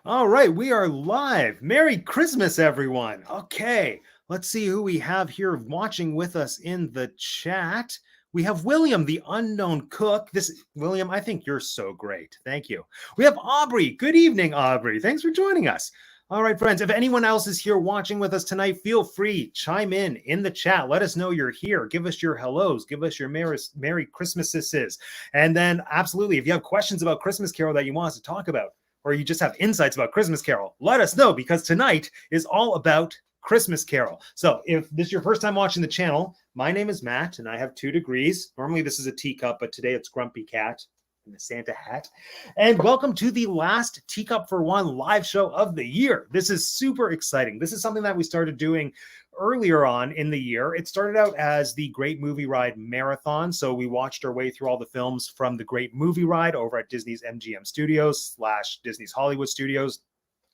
All right, we are live. Merry Christmas, everyone. Okay, let's see who we have here watching with us in the chat. We have William, the unknown cook. William, I think you're so great. Thank you. We have Aubrey. Good evening, Aubrey. Thanks for joining us. All right, friends, if anyone else is here watching with us tonight, feel free, chime in the chat. Let us know you're here. Give us your hellos. Give us your Merry Christmases. And then, absolutely, if you have questions about Christmas Carol that you want us to talk about, or you just have insights about Christmas Carol, let us know, because tonight is all about Christmas Carol. So if this is your first time watching the channel, my name is Matt and I have 2 degrees. Normally this is a teacup, but today it's Grumpy Cat in the Santa hat. And welcome to the last Teacup for One live show of the year. This is super exciting. This is something that we started doing earlier on in the year. It started out as the Great Movie Ride Marathon. So we watched our way through all the films from the Great Movie Ride over at Disney's MGM Studios / Disney's Hollywood Studios.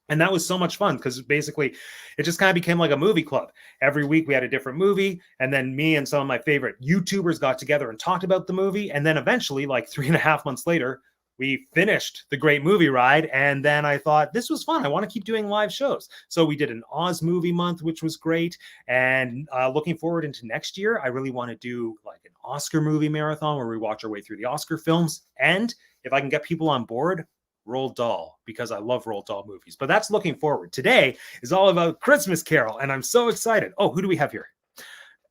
And that was so much fun because basically it just kind of became like a movie club. Every week we had a different movie. And then me and some of my favorite YouTubers got together and talked about the movie. And then eventually, like 3.5 months later, we finished the Great Movie Ride. And then I thought, this was fun. I want to keep doing live shows. So we did an Oz movie month, which was great. And looking forward into next year, I really want to do like an Oscar movie marathon where we watch our way through the Oscar films. And if I can get people on board, Roald Dahl, because I love Roald Dahl movies. But that's looking forward. Today is all about Christmas Carol, and I'm so excited. Oh, who do we have here?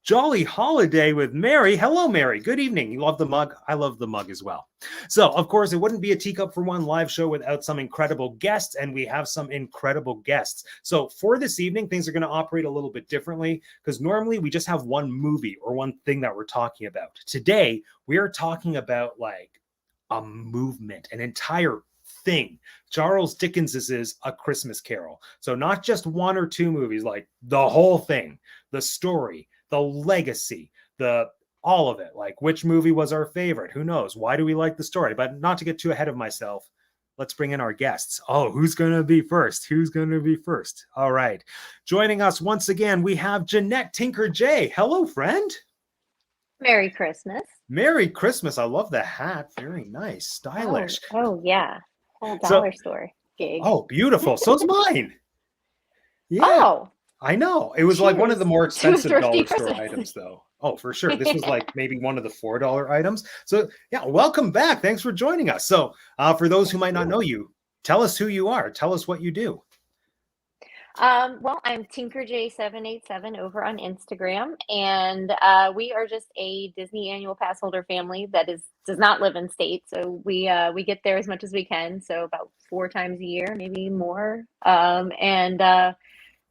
Jolly Holiday with Mary. Hello, Mary. Good evening. You love the mug? I love the mug as well. So, of course, it wouldn't be a Teacup for One live show without some incredible guests, and we have some incredible guests. So for this evening, things are going to operate a little bit differently, because normally we just have one movie or one thing that we're talking about. Today, we are talking about like a movement, an entire thing. Charles Dickens is A Christmas Carol. So not just 1 or 2 movies, like the whole thing, the story, the legacy, all of it. Like which movie was our favorite? Who knows? Why do we like the story? But not to get too ahead of myself, let's bring in our guests. Oh, who's going to be first? Who's going to be first? All right. Joining us once again, we have Jeanette Tinker J. Hello, friend. Merry Christmas. Merry Christmas. I love the hat. Very nice. Stylish. Oh yeah. Whole dollar store gig. Oh, beautiful. So's mine. Yeah. Oh. I know. It was like one of the more expensive dollar store items, though. Oh, for sure. This was like maybe one of the $4 items. So yeah, welcome back. Thanks for joining us. So for those who might not know you, tell us who you are. Tell us what you do. Well, I'm TinkerJ787 over on Instagram, and we are just a Disney annual pass holder family that does not live in state. So we get there as much as we can. So about 4 times a year, maybe more. And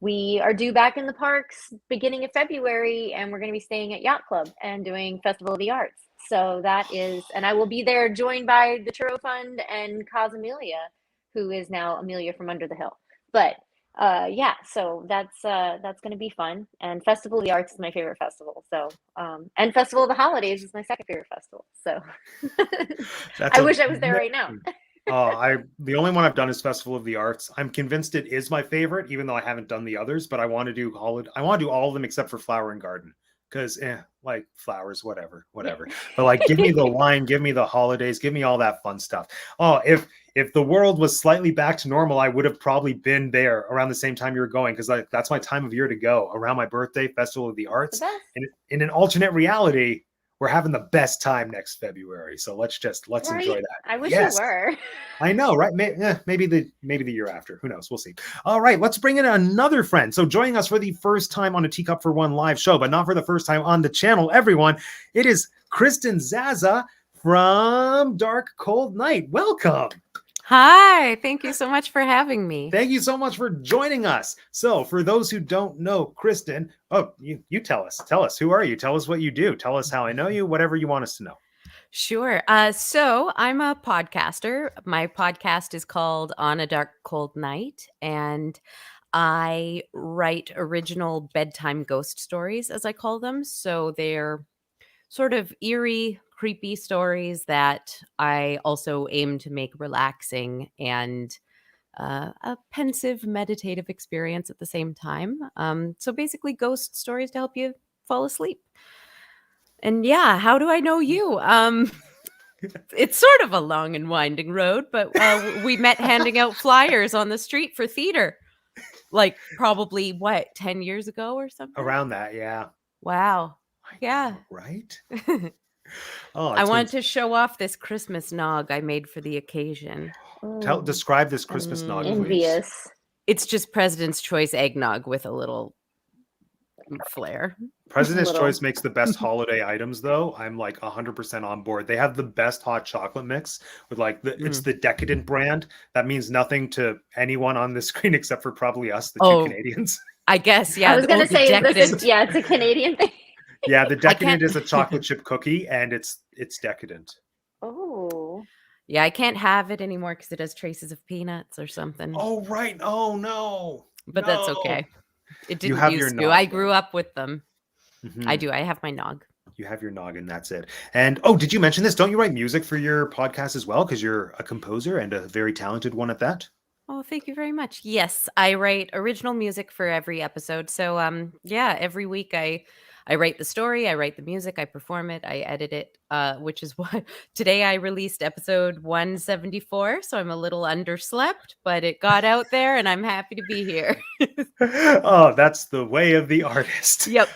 we are due back in the parks beginning of February, and we're going to be staying at Yacht Club and doing Festival of the Arts. So that is, and I will be there joined by the Churro Fund and Cos Amelia, who is now Amelia from Under the Hill. But yeah, so that's going to be fun. And Festival of the Arts is my favorite festival. So, and Festival of the Holidays is my second favorite festival. So I wish I was there right now. The only one I've done is Festival of the Arts. I'm convinced it is my favorite, even though I haven't done the others, but I want to do all of them except for Flower and Garden. Because like flowers, whatever. But like, give me the wine, give me the holidays, give me all that fun stuff. Oh, if the world was slightly back to normal, I would have probably been there around the same time you're going, because that's my time of year to go, around my birthday, Festival of the Arts. And in an alternate reality, we're having the best time next February. So let's enjoy that. I wish you were. I know, right? Maybe the year after. Who knows? We'll see. All right, let's bring in another friend. So joining us for the first time on a Teacup for One live show, but not for the first time on the channel, everyone. It is Kristen Zaza from Dark Cold Night. Welcome. Hi, thank you so much for having me. Thank you so much for joining us. So for those who don't know Kristen, you tell us, who are you? Tell us what you do. Tell us how I know you, whatever you want us to know. Sure. So I'm a podcaster. My podcast is called On a Dark Cold Night, and I write original bedtime ghost stories, as I call them. So they're sort of eerie, creepy stories that I also aim to make relaxing and a pensive, meditative experience at the same time. So basically ghost stories to help you fall asleep. And yeah, how do I know you? It's sort of a long and winding road, but we met handing out flyers on the street for theater. Like probably what, 10 years ago or something? Around that, yeah. Wow. I Yeah. know, right? Oh, I wanted to show off this Christmas nog I made for the occasion. describe this Christmas nog, please. Envious. It's just President's Choice eggnog with a little flair. President's Little. Choice makes the best holiday items, though. I'm like 100% on board. They have the best hot chocolate mix with like it's the Decadent brand. That means nothing to anyone on this screen except for probably us, the two Canadians. I guess, yeah. I was going to say, Decadent. it's a Canadian thing. Yeah, the Decadent is a chocolate chip cookie, and it's decadent. Oh. Yeah, I can't have it anymore because it has traces of peanuts or something. Oh, right. Oh, no. But that's okay. It didn't have used your to. nog, I grew up with them. Mhm. I do. I have my nog. You have your noggin. That's it. And did you mention this? Don't you write music for your podcast as well? Because you're a composer and a very talented one at that. Oh, thank you very much. Yes, I write original music for every episode. So, every week I write the story, I write the music, I perform it, I edit it, which is why today I released episode 174. So I'm a little underslept, but it got out there and I'm happy to be here. Oh, that's the way of the artist. Yep.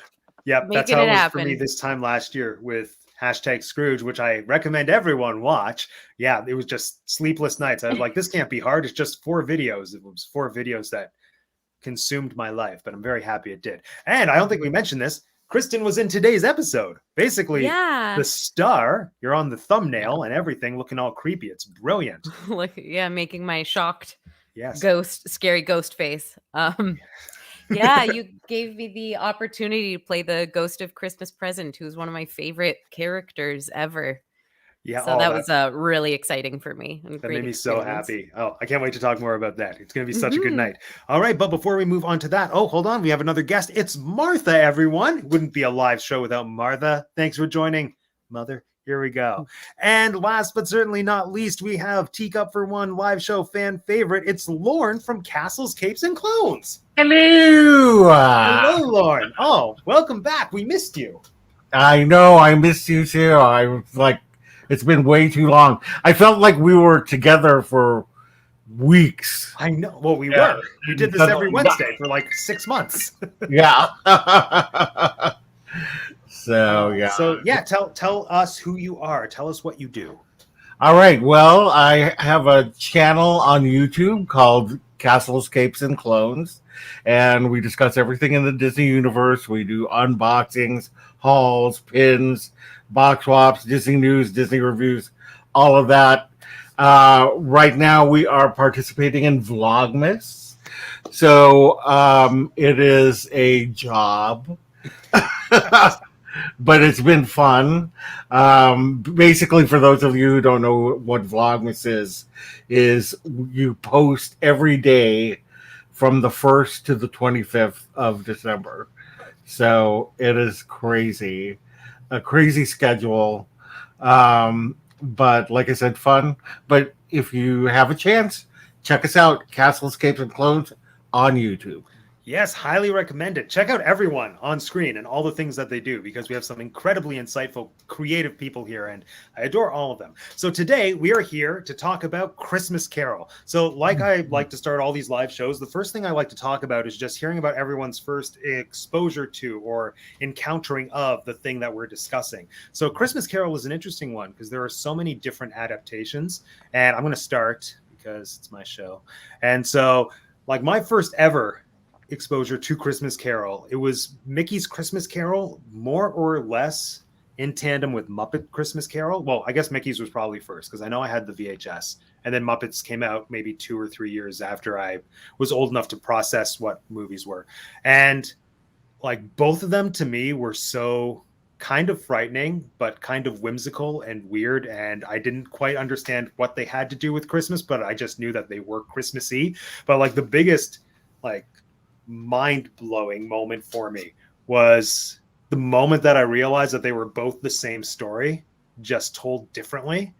Yep. That's Making how it it was happen. for me this time last year with #Scrooge, which I recommend everyone watch. Yeah, it was just sleepless nights. I was like, this can't be hard. It's just 4 videos. It was 4 videos that consumed my life, but I'm very happy it did. And I don't think we mentioned this. Kristen was in today's episode. Basically, the star. You're on the thumbnail and everything, looking all creepy. It's brilliant. Making my shocked Yes. scary ghost face. Yeah, you gave me the opportunity to play the ghost of Christmas Present, who's one of my favorite characters ever. Yeah, so that was really exciting for me. That made me so happy. Oh, I can't wait to talk more about that. It's going to be such a good night. All right, but before we move on to that, hold on. We have another guest. It's Martha, everyone. It wouldn't be a live show without Martha. Thanks for joining, Mother. Here we go. And last but certainly not least, we have Teacup For One live show fan favorite. It's Lauren from Castles, Capes, and Clones. Hello. Hello, Lauren. Oh, welcome back. We missed you. I know. I missed you too. I was like, it's been way too long. I felt like we were together for weeks. I know. Well, we were. We did this every Wednesday for like 6 months. Yeah. So, yeah. So, yeah, tell us who you are. Tell us what you do. All right. Well, I have a channel on YouTube called Castles, Capes, and Clones, and we discuss everything in the Disney universe. We do unboxings, hauls, pins, box swaps, Disney news, Disney reviews, all of that. Right now, we are participating in Vlogmas, so it is a job. But it's been fun. Basically, for those of you who don't know what Vlogmas is you post every day from the 1st to the 25th of December. So it is crazy. A crazy schedule. But like I said, fun. But if you have a chance, check us out. Castles, Capes, and Clones on YouTube. Yes, highly recommend it. Check out everyone on screen and all the things that they do because we have some incredibly insightful, creative people here, and I adore all of them. So today we are here to talk about Christmas Carol. So like I like to start all these live shows, the first thing I like to talk about is just hearing about everyone's first exposure to or encountering of the thing that we're discussing. So Christmas Carol is an interesting one because there are so many different adaptations, and I'm going to start because it's my show. And so like my first ever exposure to Christmas Carol, it was Mickey's Christmas Carol, more or less in tandem with Muppet Christmas Carol. Well, I guess Mickey's was probably first because I know I had the VHS, and then Muppets came out maybe 2 or 3 years after I was old enough to process what movies were. And like both of them to me were so kind of frightening, but kind of whimsical and weird. And I didn't quite understand what they had to do with Christmas, but I just knew that they were Christmassy. But like the biggest like mind-blowing moment for me was the moment that I realized that they were both the same story, just told differently.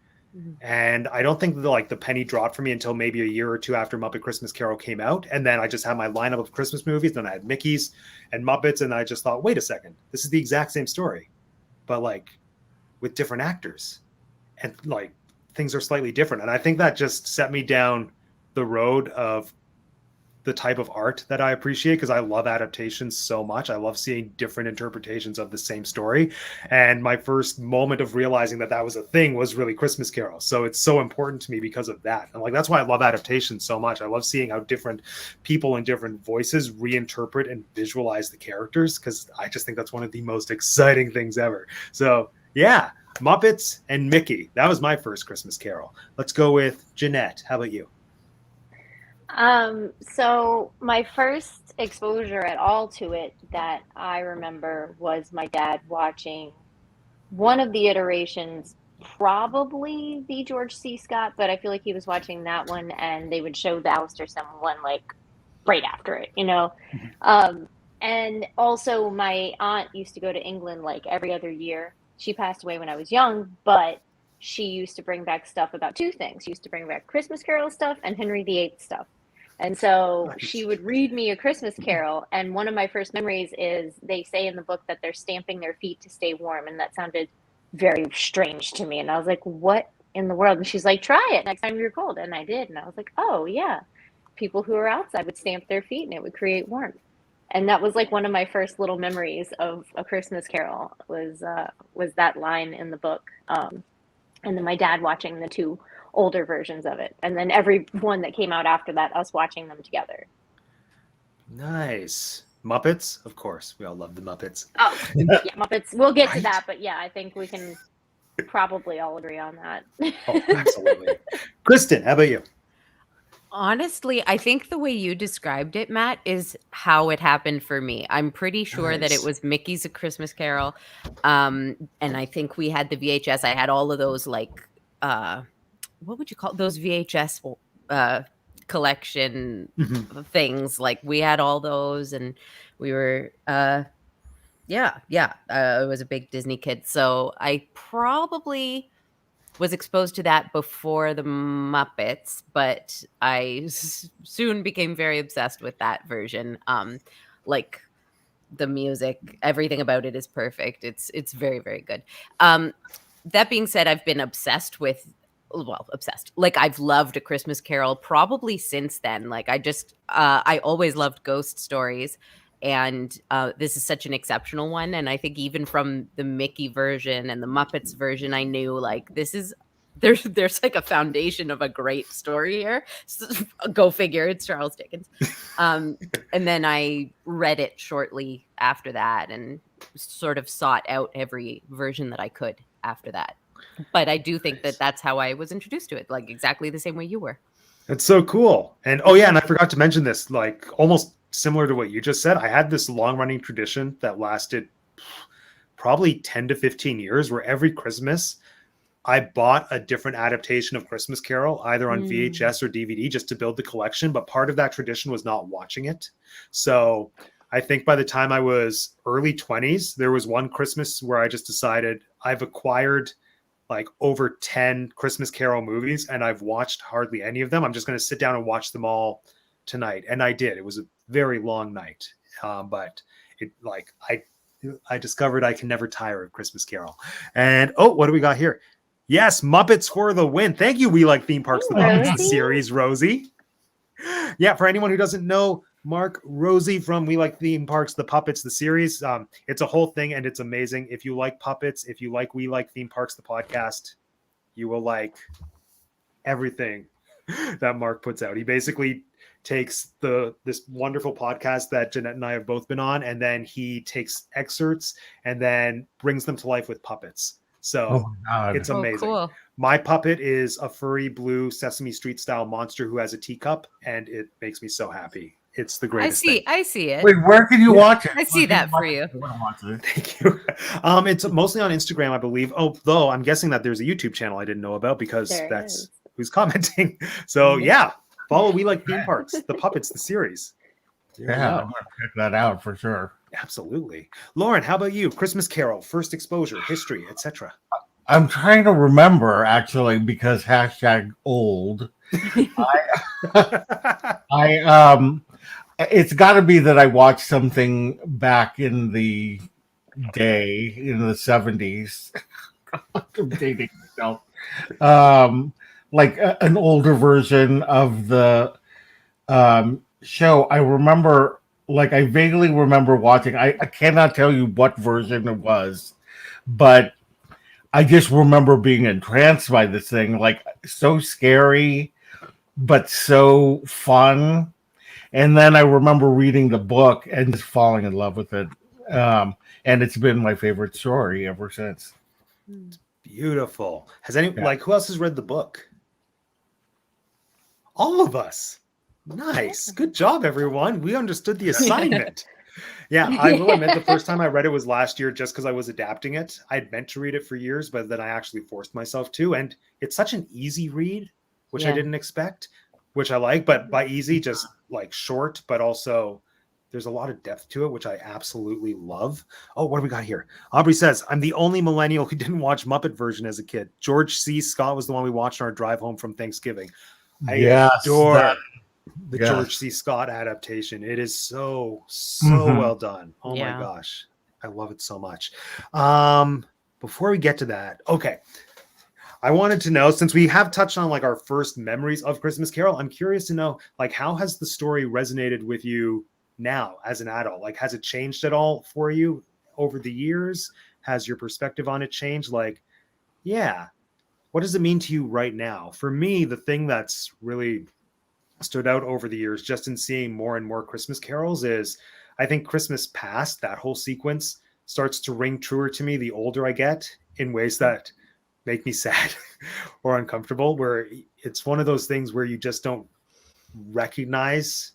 And I don't think the penny dropped for me until maybe a year or 2 after Muppet Christmas Carol came out. And then I just had my lineup of Christmas movies. Then I had Mickey's and Muppets. And I just thought, wait a second, this is the exact same story, but like with different actors. and like things are slightly different. And I think that just set me down the road of the type of art that I appreciate, because I love adaptations so much. I love seeing different interpretations of the same story. And my first moment of realizing that that was a thing was really Christmas Carol. So it's so important to me because of that. And like, that's why I love adaptations so much. I love seeing how different people and different voices reinterpret and visualize the characters, because I just think that's one of the most exciting things ever. So yeah, Muppets and Mickey. That was my first Christmas Carol. Let's go with Jeanette. How about you? So my first exposure at all to it that I remember was my dad watching one of the iterations, probably the George C. Scott, but I feel like he was watching that one, and they would show the Alistair one like right after it, you know. And also my aunt used to go to England like every other year. She passed away when I was young, but she used to bring back stuff about two things. She used to bring back Christmas Carol stuff and Henry VIII stuff. And so she would read me a Christmas Carol. And one of my first memories is they say in the book that they're stamping their feet to stay warm. And that sounded very strange to me. And I was like, what in the world? And she's like, try it next time you're cold. And I did. And I was like, oh, yeah. People who are outside would stamp their feet and it would create warmth. And that was like one of my first little memories of a Christmas Carol was that line in the book. And then my dad watching the two older versions of it, and then every one that came out after that, us watching them together. Nice. Muppets, of course. We all love the Muppets. Oh, yeah, Muppets. We'll get Right? to that, but yeah, I think we can probably all agree on that. Oh, absolutely. Kristen, how about you? Honestly, I think the way you described it, Matt, is how it happened for me. I'm pretty sure that it Nice. was Mickey's A Christmas Carol. And I think we had the VHS. I had all of those, like, what would you call those VHS collection things? Like, we had all those, and we were, I was a big Disney kid. So I probably was exposed to that before the Muppets, but I soon became very obsessed with that version. Like the music, everything about it is perfect. It's very, very good. That being said, I've been obsessed. Like, I've loved A Christmas Carol probably since then. Like, I always loved ghost stories. And this is such an exceptional one. And I think even from the Mickey version and the Muppets version, I knew like there's like a foundation of a great story here. So, go figure, it's Charles Dickens. And then I read it shortly after that and sort of sought out every version that I could after that. But I do think that that's how I was introduced to it, like exactly the same way you were. That's so cool. And oh yeah, and I forgot to mention this, like almost similar to what you just said. I had this long-running tradition that lasted probably 10 to 15 years where every Christmas I bought a different adaptation of Christmas Carol, either on VHS or DVD, just to build the collection. But part of that tradition was not watching it. So I think by the time I was early 20s, there was one Christmas where I just decided I've acquired like over 10 Christmas Carol movies and I've watched hardly any of them. I'm just going to sit down and watch them all tonight. And I did. It was a very long night. But it like I discovered I can never tire of Christmas Carol. And oh, what do we got here? Yes, Muppets for the win. Thank you, We Like Theme Parks, the Muppets, the series, Rosie. Yeah, for anyone who doesn't know, Mark, Rosie from We Like Theme Parks, the Puppets, the series. It's a whole thing and it's amazing. If you like puppets, if you like We Like Theme Parks, the podcast, you will like everything that Mark puts out. He basically takes this wonderful podcast that Jeanette and I have both been on, and then he takes excerpts and then brings them to life with puppets. So it's amazing. Cool. My puppet is a furry blue Sesame Street style monster who has a teacup, and it makes me so happy. It's the greatest thing. I see it. Wait, where can you watch it? I see that for you. Thank you. It's mostly on Instagram, I believe. Although I'm guessing that there's a YouTube channel I didn't know about because that's who's commenting. So yeah, follow We Like Theme Parks, the Puppets, the series. Yeah, I'm gonna check that out for sure. Absolutely. Lauren, how about you? Christmas Carol, first exposure, history, etc. I'm trying to remember actually because #old. It's got to be that I watched something back in the day in the 70s. I'm dating myself. like an older version of the show. I remember, like, I vaguely remember watching. I cannot tell you what version it was, but I just remember being entranced by this thing, like so scary, but so fun. And then I remember reading the book and just falling in love with it. And it's been my favorite story ever since. Beautiful. Has any Yeah. like who else has read the book? All of us. Nice. Good job, everyone. We understood the assignment. Yeah, I will admit the first time I read it was last year just because I was adapting it. I'd meant to read it for years, but then I actually forced myself to. And it's such an easy read, which I Yeah. didn't expect, which I like. But by easy, just like short, but also there's a lot of depth to it, which I absolutely love. Oh, what do we got here? Aubrey says, I'm the only millennial who didn't watch Muppet version as a kid. George C. Scott was the one we watched on our drive home from Thanksgiving. I Yes, adore that- the yes. George C. Scott adaptation. It is so Mhm. well done. Oh Yeah. my gosh. I love it so much. Before we get to that, okay. I wanted to know, since we have touched on like our first memories of Christmas Carol, I'm curious to know, like, how has the story resonated with you now as an adult? Like, has it changed at all for you over the years? Has your perspective on it changed? Like, yeah, what does it mean to you right now? For me, the thing that's really stood out over the years, just in seeing more and more Christmas carols, is I think Christmas Past, that whole sequence, starts to ring truer to me the older I get in ways that make me sad or uncomfortable, where it's one of those things where you just don't recognize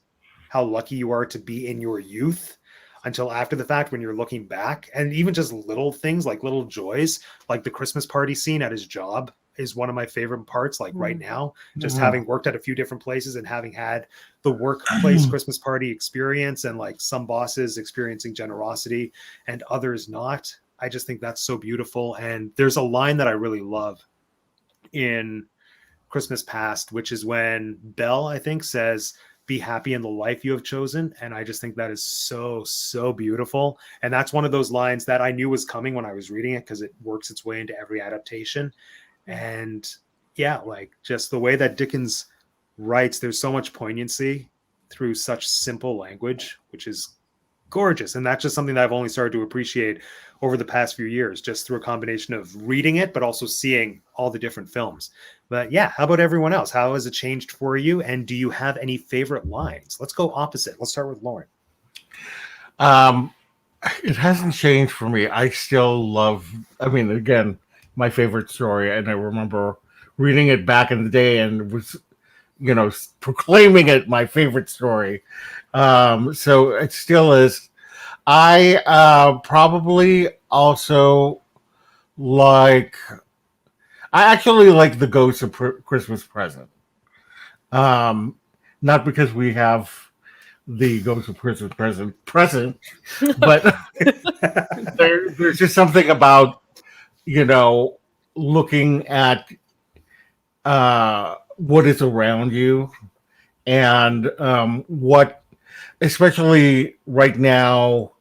how lucky you are to be in your youth until after the fact, when you're looking back. And even just little things like little joys, like the Christmas party scene at his job is one of my favorite parts. Like right now, just Mhm. having worked at a few different places and having had the workplace Christmas party experience, and like some bosses experiencing generosity and others not. I just think that's so beautiful. And there's a line that I really love in Christmas Past, which is when Belle, I think, says, "Be happy in the life you have chosen." And I just think that is so beautiful. And that's one of those lines that I knew was coming when I was reading it, because it works its way into every adaptation. And yeah, like just the way that Dickens writes, there's so much poignancy through such simple language, which is gorgeous. And that's just something that I've only started to appreciate over the past few years, just through a combination of reading it, but also seeing all the different films. But yeah, how about everyone else? How has it changed for you? And do you have any favorite lines? Let's go opposite. Let's start with Lauren. It hasn't changed for me. I still love, I mean, again, my favorite story. And I remember reading it back in the day and was, proclaiming it my favorite story. So it still is. I probably also like, I actually like The Ghost of Christmas Present. Not because we have the Ghost of Christmas present, but there's just something about, looking at what is around you, and what, especially right now,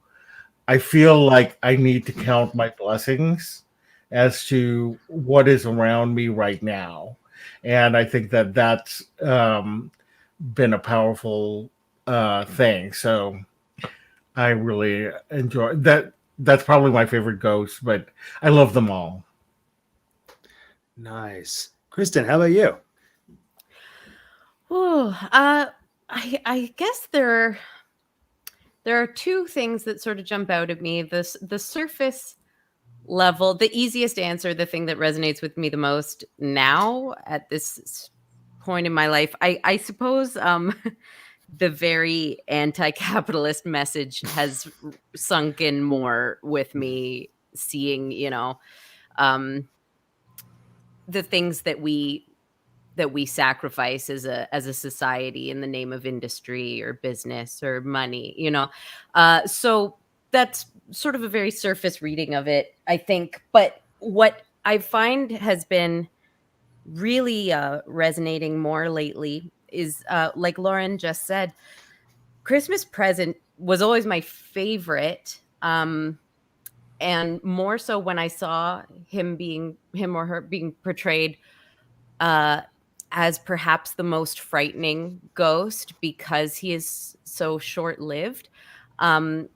I feel like I need to count my blessings as to what is around me right now. And I think that that's been a powerful thing. So I really enjoy that. That's probably my favorite ghost, but I love them all. Nice. Kristen, how about you? Oh, I guess there are two things that sort of jump out at me. The surface level, the easiest answer, the thing that resonates with me the most now at this point in my life, I suppose the very anti-capitalist message has sunk in more with me, seeing, the things that we sacrifice as a society in the name of industry or business or money, so that's sort of a very surface reading of it, I think. But what I find has been really resonating more lately is, like Lauren just said, Christmas Present was always my favorite, and more so when I saw him or her being portrayed as perhaps the most frightening ghost because he is so short-lived. And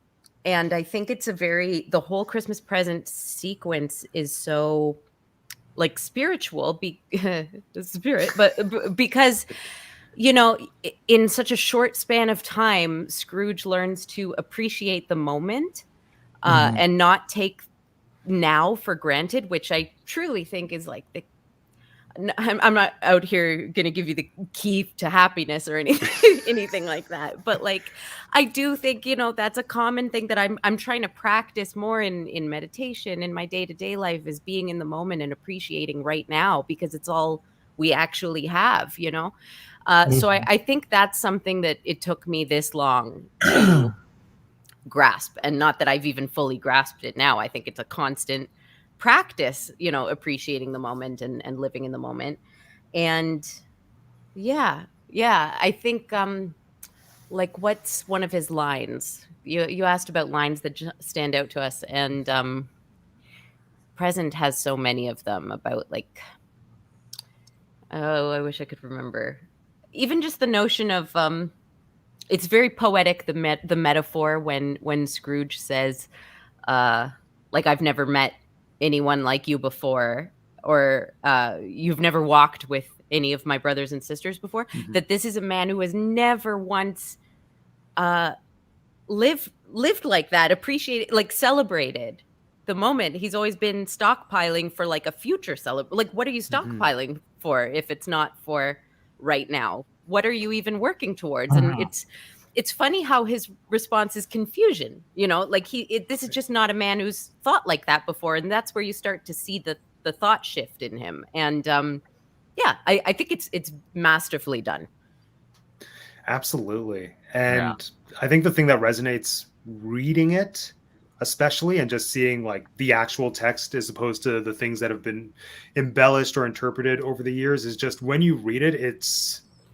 I think it's the whole Christmas present sequence is so like spiritual, spirit, but because, in such a short span of time, Scrooge learns to appreciate the moment and not take now for granted, which I truly think is like I'm not out here going to give you the key to happiness or anything like that. But like, I do think, that's a common thing that I'm trying to practice more in meditation in my day-to-day life, is being in the moment and appreciating right now, because it's all we actually have, So I think that's something that it took me this long to grasp, and not that I've even fully grasped it now. I think it's a constant practice, appreciating the moment and living in the moment. And yeah, I think like, what's one of his lines? You asked about lines that stand out to us, and Present has so many of them about like, oh, I wish I could remember. Even just the notion of it's very poetic, the metaphor when Scrooge says like, I've never met anyone like you before, or you've never walked with any of my brothers and sisters before. That this is a man who has never once lived like that, appreciated, like celebrated the moment. He's always been stockpiling for like a future like, what are you stockpiling for if it's not for right now? What are you even working towards? And it's funny how his response is confusion, like this is just not a man who's thought like that before. And that's where you start to see the thought shift in him. And I think it's masterfully done. Absolutely. And I think the thing that resonates reading it, especially, and just seeing like the actual text as opposed to the things that have been embellished or interpreted over the years, is just when you read it,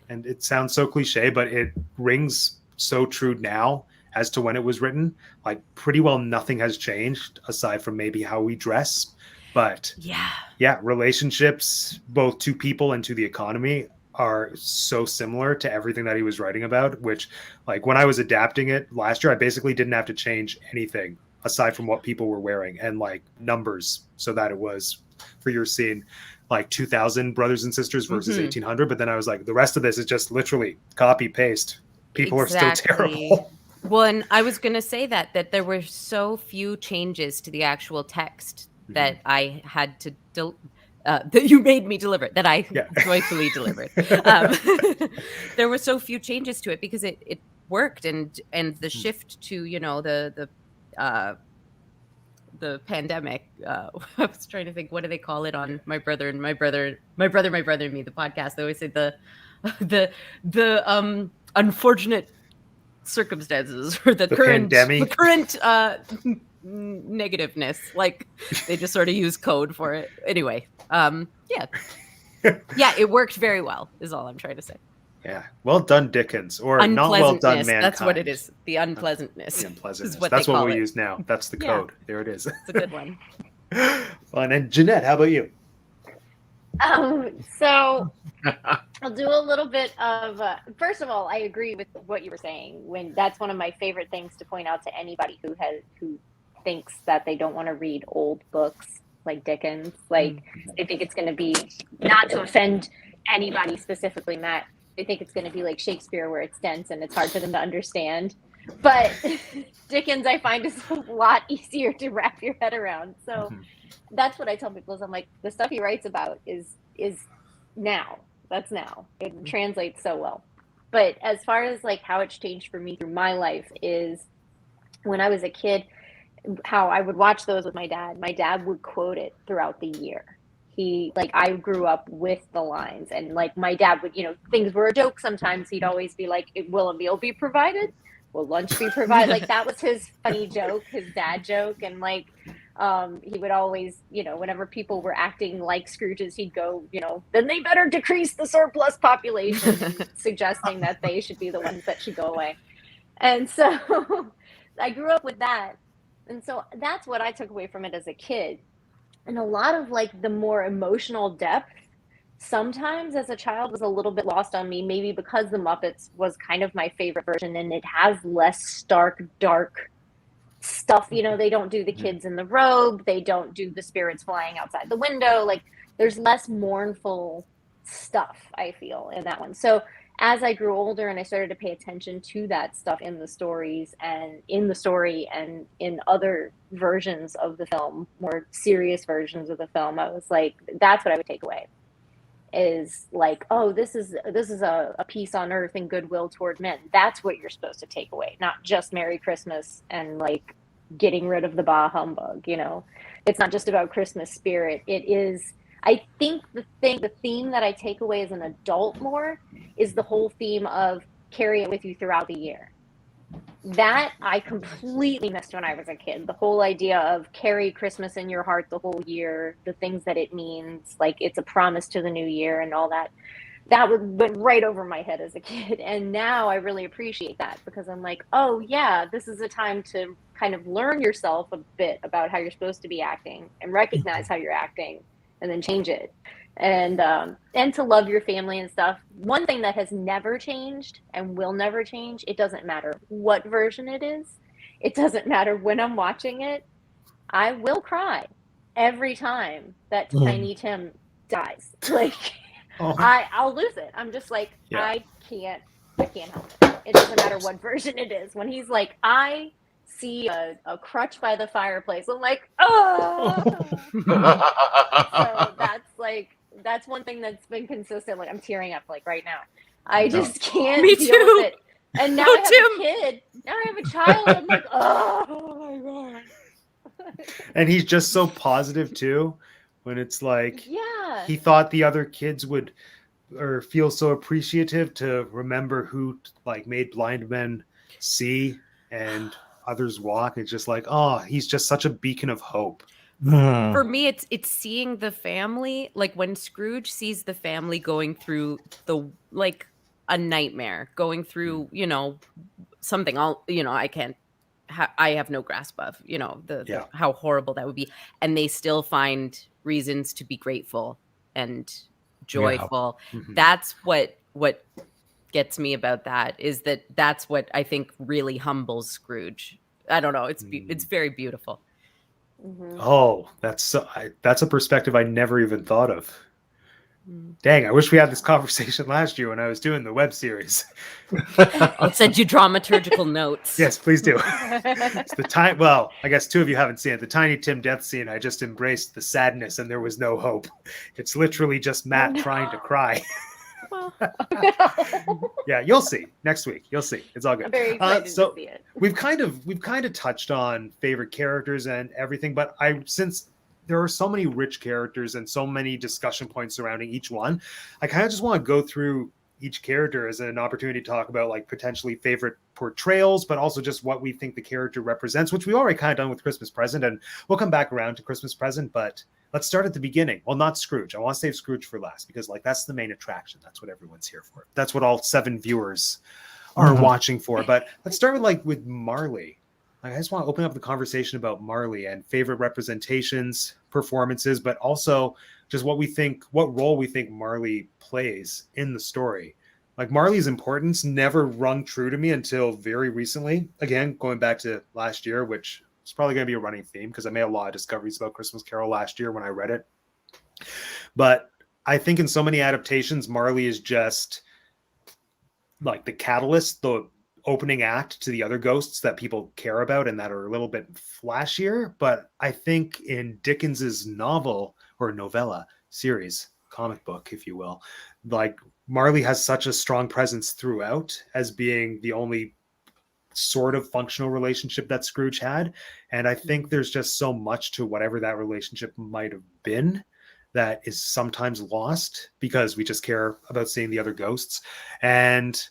and it sounds so cliche, but it rings so true now as to when it was written. Like, pretty well nothing has changed aside from maybe how we dress. But yeah, relationships, both to people and to the economy, are so similar to everything that he was writing about, which, like, when I was adapting it last year, I basically didn't have to change anything aside from what people were wearing and like numbers, so that it was, for your scene, like 2,000 brothers and sisters versus 1,800. But then I was like, the rest of this is just literally copy paste. People are still terrible. Well, and I was going to say that there were so few changes to the actual text that I had to that you made me deliver, that I joyfully delivered. There were so few changes to it because it worked, and the shift to the pandemic. I was trying to think, what do they call it on My Brother and Me, the podcast? They always say the unfortunate circumstances, or the current pandemic. Negativeness. Like, they just sort of use code for it. Anyway, it worked very well, is all I'm trying to say. Yeah, well done, Dickens, or not well done, mankind. That's what it is. The unpleasantness. The unpleasantness. Is what that's they what call we it. use now. That's the code. There it is. It's a good one. Fun. And Jeanette, how about you? So I'll do a little bit of. First of all, I agree with what you were saying. When that's one of my favorite things to point out to anybody who thinks that they don't want to read old books like Dickens. Like, they think it's going to be, not to offend anybody specifically, Matt, they think it's going to be like Shakespeare, where it's dense and it's hard for them to understand. But Dickens, I find, is a lot easier to wrap your head around. So that's what I tell people, is I'm like, the stuff he writes about is now. That's now. It translates so well. But as far as like how it's changed for me through my life, is when I was a kid, how I would watch those with my dad. My dad would quote it throughout the year. I grew up with the lines, and like my dad would, things were a joke sometimes. He'd always be like, will a meal be provided? Will lunch be provided? Like, that was his funny joke, his dad joke. And like, he would always, whenever people were acting like Scrooges, he'd go, then they better decrease the surplus population, suggesting that they should be the ones that should go away. And so I grew up with that. And so that's what I took away from it as a kid. And a lot of like the more emotional depth sometimes as a child was a little bit lost on me, maybe because the Muppets was kind of my favorite version and it has less stark, dark stuff. You know, they don't do the kids in the robe, they don't do the spirits flying outside the window. Like there's less mournful stuff, I feel, in that one. So as I grew older and I started to pay attention to that stuff in the stories and in the story and in other versions of the film, more serious versions of the film, I was like, that's what I would take away. Is like, oh, this is a peace on earth and goodwill toward men. That's what you're supposed to take away, not just Merry Christmas and like getting rid of the bah humbug. You know, it's not just about Christmas spirit. It is. I think the theme that I take away as an adult more is the whole theme of carry it with you throughout the year. That I completely missed when I was a kid. The whole idea of carry Christmas in your heart the whole year, the things that it means, like it's a promise to the new year and all that. That went right over my head as a kid. And now I really appreciate that because I'm like, oh yeah, this is a time to kind of learn yourself a bit about how you're supposed to be acting and recognize how you're acting and then change it. And to love your family and stuff. One thing that has never changed and will never change, it doesn't matter what version it is, it doesn't matter when I'm watching it, I will cry every time that Tiny Tim dies. Like I'll lose it. I'm just like, I can't help it. It doesn't matter what version it is. When he's like, I see a crutch by the fireplace, I'm like, oh. So that's one thing that's been consistent. Like I'm tearing up like right now. I just can't deal with it. And now I have a kid. Now I have a child. I'm like, oh my god. And he's just so positive too. When it's like, he thought the other kids would or feel so appreciative to remember who like made blind men see and others walk. It's just like, oh, he's just such a beacon of hope. For me, it's seeing the family, like when Scrooge sees the family going through like a nightmare, going through, you know, something I have no grasp of, you know, the how horrible that would be. And they still find reasons to be grateful and joyful. Yeah. Mm-hmm. That's what gets me about that is that's what I think really humbles Scrooge. I don't know. It's very beautiful. Mm-hmm. Oh, that's a perspective I never even thought of. Dang, I wish we had this conversation last year when I was doing the web series. I'll send you dramaturgical notes. Yes, please do. It's the time. Well, I guess two of you haven't seen it. The Tiny Tim death scene. I just embraced the sadness, and there was no hope. It's literally just Matt trying to cry. Yeah, you'll see next week. You'll see. It's all good. I'm very excited to see it. We've kind of touched on favorite characters and everything, but since there are so many rich characters and so many discussion points surrounding each one, I kind of just want to go through each character as an opportunity to talk about like potentially favorite portrayals, but also just what we think the character represents, which we already kind of done with Christmas Present, and we'll come back around to Christmas Present, but let's start at the beginning. Well, not Scrooge. I want to save Scrooge for last because like that's the main attraction. That's what everyone's here for. That's what all 7 viewers are watching for. But let's start with Marley. I just want to open up the conversation about Marley and favorite representations, performances, but also just what role we think Marley plays in the story. Like Marley's importance never rung true to me until very recently. Again, going back to last year, which is probably going to be a running theme because I made a lot of discoveries about Christmas Carol last year when I read it. But I think in so many adaptations, Marley is just like the catalyst, the opening act to the other ghosts that people care about and that are a little bit flashier. But I think in Dickens's novel or novella series, comic book, if you will, like Marley has such a strong presence throughout as being the only sort of functional relationship that Scrooge had. And I think there's just so much to whatever that relationship might have been that is sometimes lost because we just care about seeing the other ghosts. And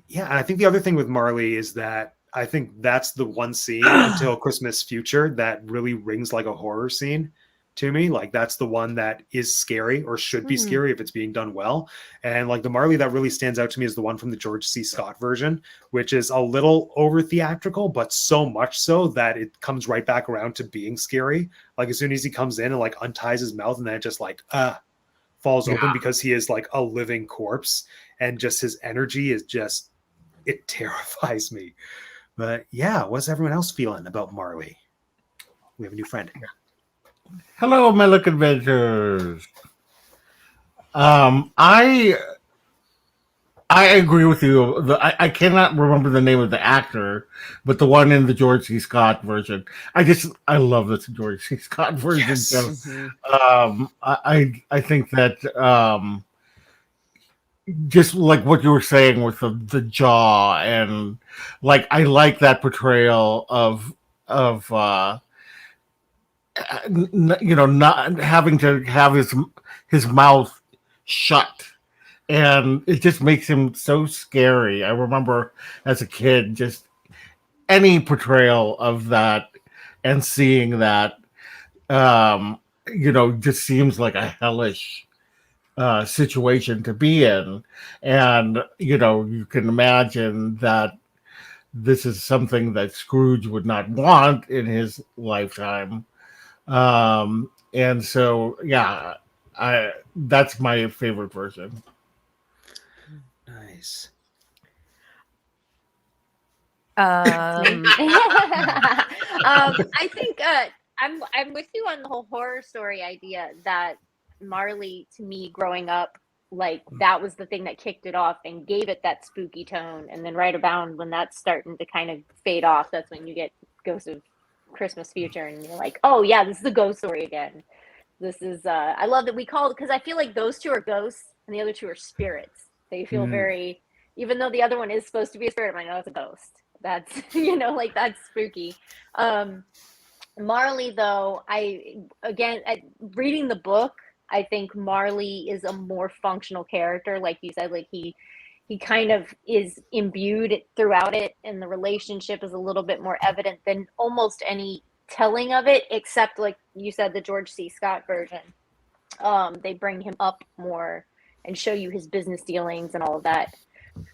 yeah, I think the other thing with Marley is that I think that's the one scene until Christmas Future that really rings like a horror scene to me. Like that's the one that is scary or should be scary if it's being done well. And like the Marley that really stands out to me is the one from the George C. Scott version, which is a little over theatrical, but so much so that it comes right back around to being scary. Like as soon as he comes in and like unties his mouth and then it just like falls open because he is like a living corpse, and just his energy is just, it terrifies me. But yeah, what's everyone else feeling about Marley? We have a new friend. Hello, my Look Adventures. I agree with you. I cannot remember the name of the actor, but the one in the George C. Scott version. I love this George C. Scott version. Yes. So, I think that just like what you were saying with the jaw, and like I like that portrayal of not having to have his mouth shut, and it just makes him so scary. I remember as a kid, just any portrayal of that and seeing that, just seems like a hellish situation to be in. And, you can imagine that this is something that Scrooge would not want in his lifetime. And so, yeah, that's my favorite version. Nice. I think I'm with you on the whole horror story idea, that Marley, to me, growing up, like that was the thing that kicked it off and gave it that spooky tone. And then right about when that's starting to kind of fade off, that's when you get Ghost of Christmas Future, and you're like, oh yeah, this is the ghost story again. This is I love that we call it, because I feel like those two are ghosts and the other two are spirits. They feel very, even though the other one is supposed to be a spirit, I know it's a ghost. That's like that's spooky. Marley, though, reading the book, I think Marley is a more functional character. Like you said, like he kind of is imbued throughout it, and the relationship is a little bit more evident than almost any telling of it, except like you said, the George C. Scott version. They bring him up more and show you his business dealings and all of that.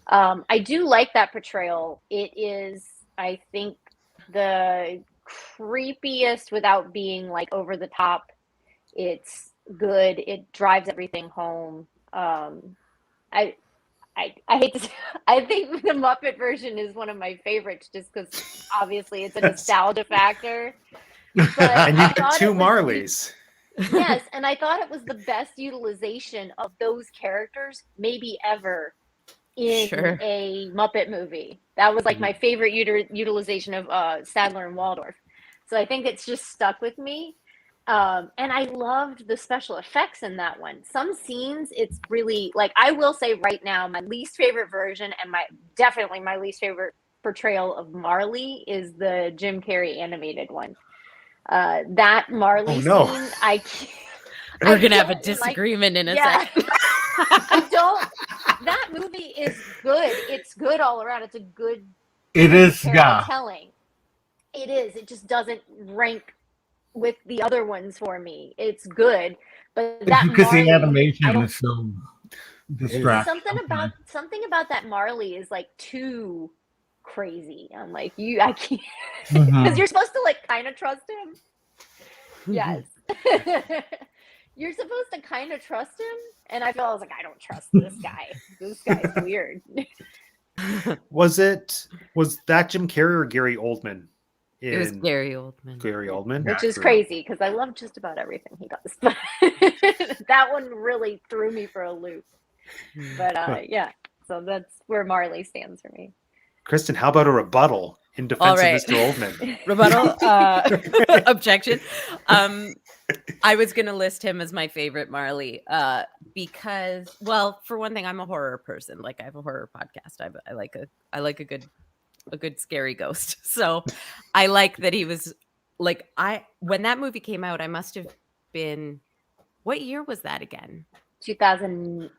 I do like that portrayal. It is, I think, the creepiest without being like over the top. It's good. It drives everything home. I hate to say, I think the Muppet version is one of my favorites, just because obviously it's a nostalgia factor. But And you get two Marleys. Yes, and I thought it was the best utilization of those characters maybe ever in a Muppet movie. That was like my favorite utilization of Sadler and Waldorf. So I think it's just stuck with me. And I loved the special effects in that one. Some scenes, it's really, like, I will say right now, my least favorite version and definitely my least favorite portrayal of Marley is the Jim Carrey animated one. That Marley scene, we're going to have a disagreement in a second. That movie is good. It's good all around. It's a good telling. It is. It just doesn't rank with the other ones for me. It's good, but that because Marley, the animation is so distracting. Something about that Marley is like too crazy. I'm like, I can't, because you're supposed to like kind of trust him. Yes. You're supposed to kind of trust him, and I was like, I don't trust this guy. This guy's weird. Was that Jim Carrey or Gary Oldman? It was Gary Oldman. Gary Oldman, which is crazy because I love just about everything he does. But that one really threw me for a loop. But yeah, so that's where Marley stands for me. Kristen, how about a rebuttal in defense of Mr. Oldman? Rebuttal, objection. I was going to list him as my favorite Marley because, well, for one thing, I'm a horror person. Like I have a horror podcast. I like a good scary ghost. So I like that he was like, when that movie came out, I must have been, what year was that again? 2009.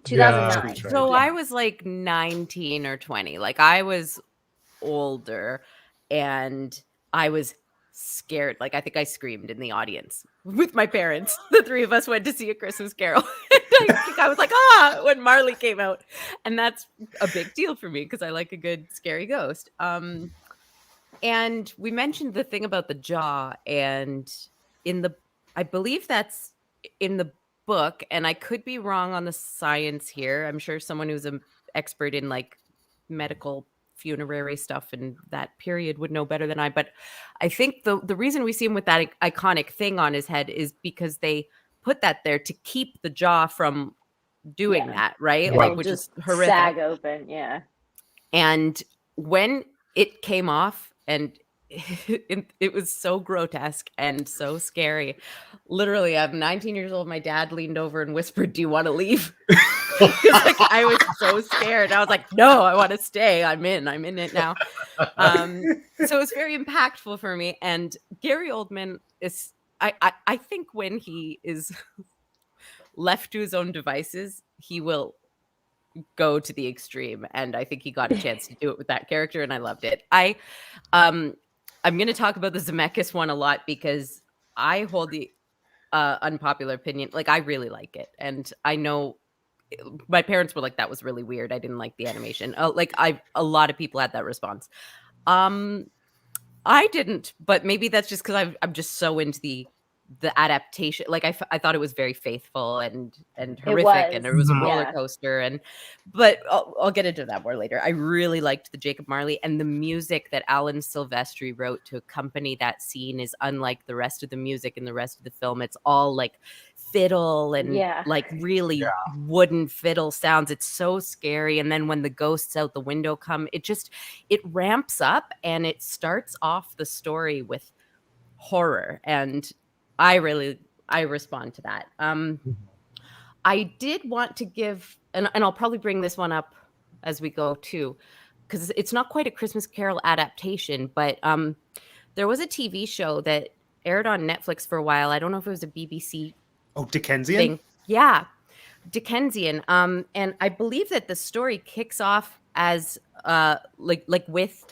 Yeah, so I was like 19 or 20. Like I was older, and I was scared. Like, I think I screamed in the audience with my parents. The three of us went to see A Christmas Carol. I was like, when Marley came out. And that's a big deal for me because I like a good scary ghost. And we mentioned the thing about the jaw, and I believe that's in the book, and I could be wrong on the science here. I'm sure someone who's an expert in like medical funerary stuff in that period would know better than I. But I think the reason we see him with that iconic thing on his head is because they put that there to keep the jaw from doing that, right? It'll Like, which just is horrific. sag open, yeah. And when it came off, and it was so grotesque and so scary. Literally, I'm 19 years old. My dad leaned over and whispered, "Do you want to leave?" Like, I was so scared. I was like, "No, I want to stay. I'm in it now." So it's very impactful for me. And Gary Oldman is, I think when he is left to his own devices, he will go to the extreme, and I think he got a chance to do it with that character, and I loved it. I'm going to talk about the Zemeckis one a lot because I hold the unpopular opinion. Like, I really like it, and I know my parents were like, "That was really weird. I didn't like the animation." A lot of people had that response. I didn't, but maybe that's just because I'm just so into the adaptation. Like, I thought it was very faithful and horrific, and it was a roller coaster. But I'll get into that more later. I really liked the Jacob Marley, and the music that Alan Silvestri wrote to accompany that scene is unlike the rest of the music in the rest of the film. It's all like fiddle and like really wooden fiddle sounds. It's so scary. And then when the ghosts out the window come, it ramps up, and it starts off the story with horror. And I respond to that. I did want to give, and I'll probably bring this one up as we go too, because it's not quite a Christmas Carol adaptation, but there was a TV show that aired on Netflix for a while. I don't know if it was a BBC. Oh, Dickensian? Thing. Yeah, Dickensian. And I believe that the story kicks off as like with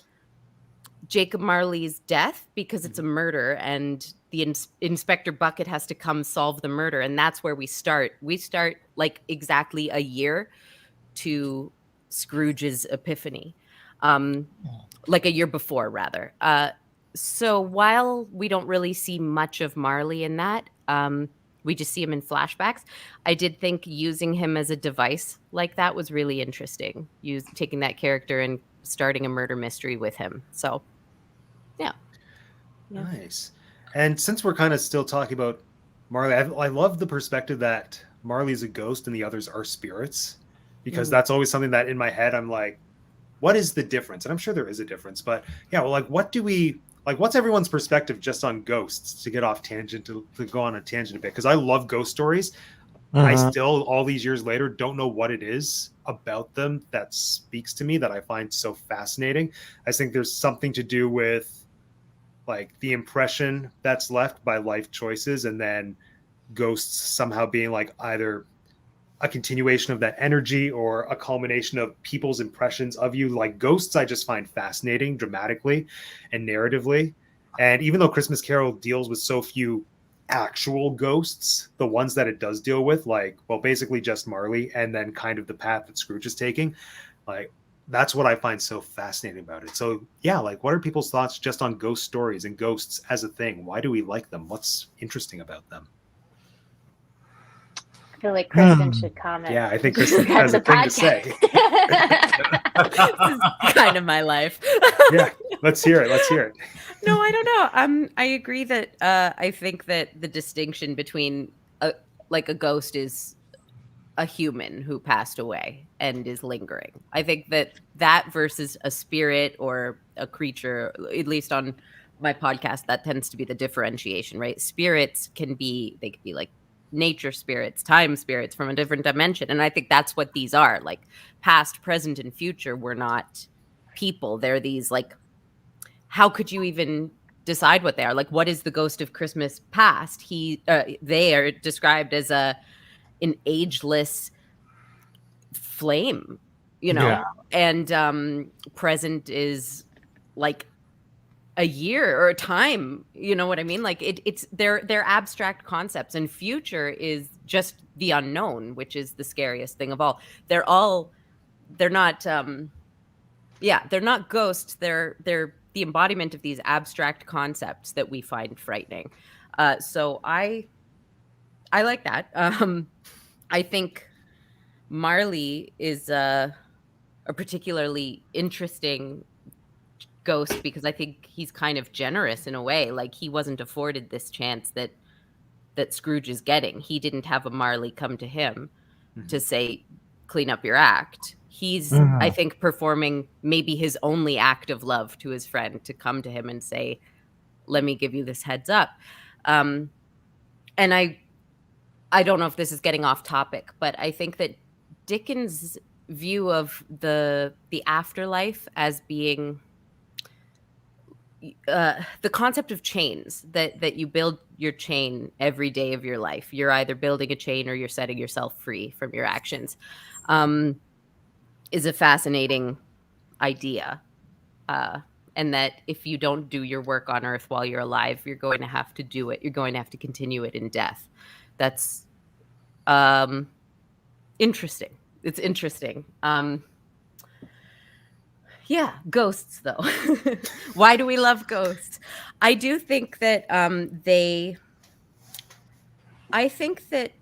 Jacob Marley's death, because it's a murder, and the Inspector Bucket has to come solve the murder, and that's where we start. We start like exactly a year to Scrooge's epiphany, like a year before, rather. So while we don't really see much of Marley in that, we just see him in flashbacks. I did think using him as a device like that was really interesting. Taking that character and starting a murder mystery with him. So, yeah. Nice. And since we're kind of still talking about Marley, I love the perspective that Marley's a ghost and the others are spirits, because that's always something that in my head I'm like, what is the difference? And I'm sure there is a difference, but yeah, well, like, what's everyone's perspective just on ghosts, to get off tangent, to go on a tangent a bit? Because I love ghost stories. I still, all these years later, don't know what it is about them that speaks to me that I find so fascinating. I think there's something to do with like the impression that's left by life choices, and then ghosts somehow being like either a continuation of that energy or a culmination of people's impressions of you. Like, ghosts I just find fascinating dramatically and narratively. And even though Christmas Carol deals with so few actual ghosts, the ones that it does deal with, like, well, basically just Marley, and then kind of the path that Scrooge is taking, like, that's what I find so fascinating about it. So yeah, like, what are people's thoughts just on ghost stories and ghosts as a thing? Why do we like them? What's interesting about them? I feel like Kristen should comment. Yeah, I think Kristen has a thing to say. This is kind of my life. Yeah, let's hear it. No, I don't know. I agree that I think that the distinction between a ghost is a human who passed away and is lingering. I think that versus a spirit or a creature, at least on my podcast, that tends to be the differentiation, right? Spirits they could be like nature spirits, time spirits from a different dimension. And I think that's what these are. Like, past, present, and future were not people. They're these, like, how could you even decide what they are? Like, what is the ghost of Christmas past? They are described as an ageless flame, and present is like a year or a time. You know what I mean? Like it's they're abstract concepts, and future is just the unknown, which is the scariest thing of all. They're not they're not ghosts. They're the embodiment of these abstract concepts that we find frightening. So I like that. I think Marley is a particularly interesting ghost because I think he's kind of generous in a way. Like he wasn't afforded this chance that Scrooge is getting. He didn't have a Marley come to him to say, clean up your act. He's, I think, performing maybe his only act of love to his friend to come to him and say, let me give you this heads up. And I don't know if this is getting off topic, but I think that Dickens' view of the afterlife as being the concept of chains, that you build your chain every day of your life. You're either building a chain or you're setting yourself free from your actions, is a fascinating idea. And that if you don't do your work on earth while you're alive, you're going to have to do it. You're going to have to continue it in death. That's interesting. It's interesting. Yeah, ghosts though. Why do we love ghosts? I do think that I think that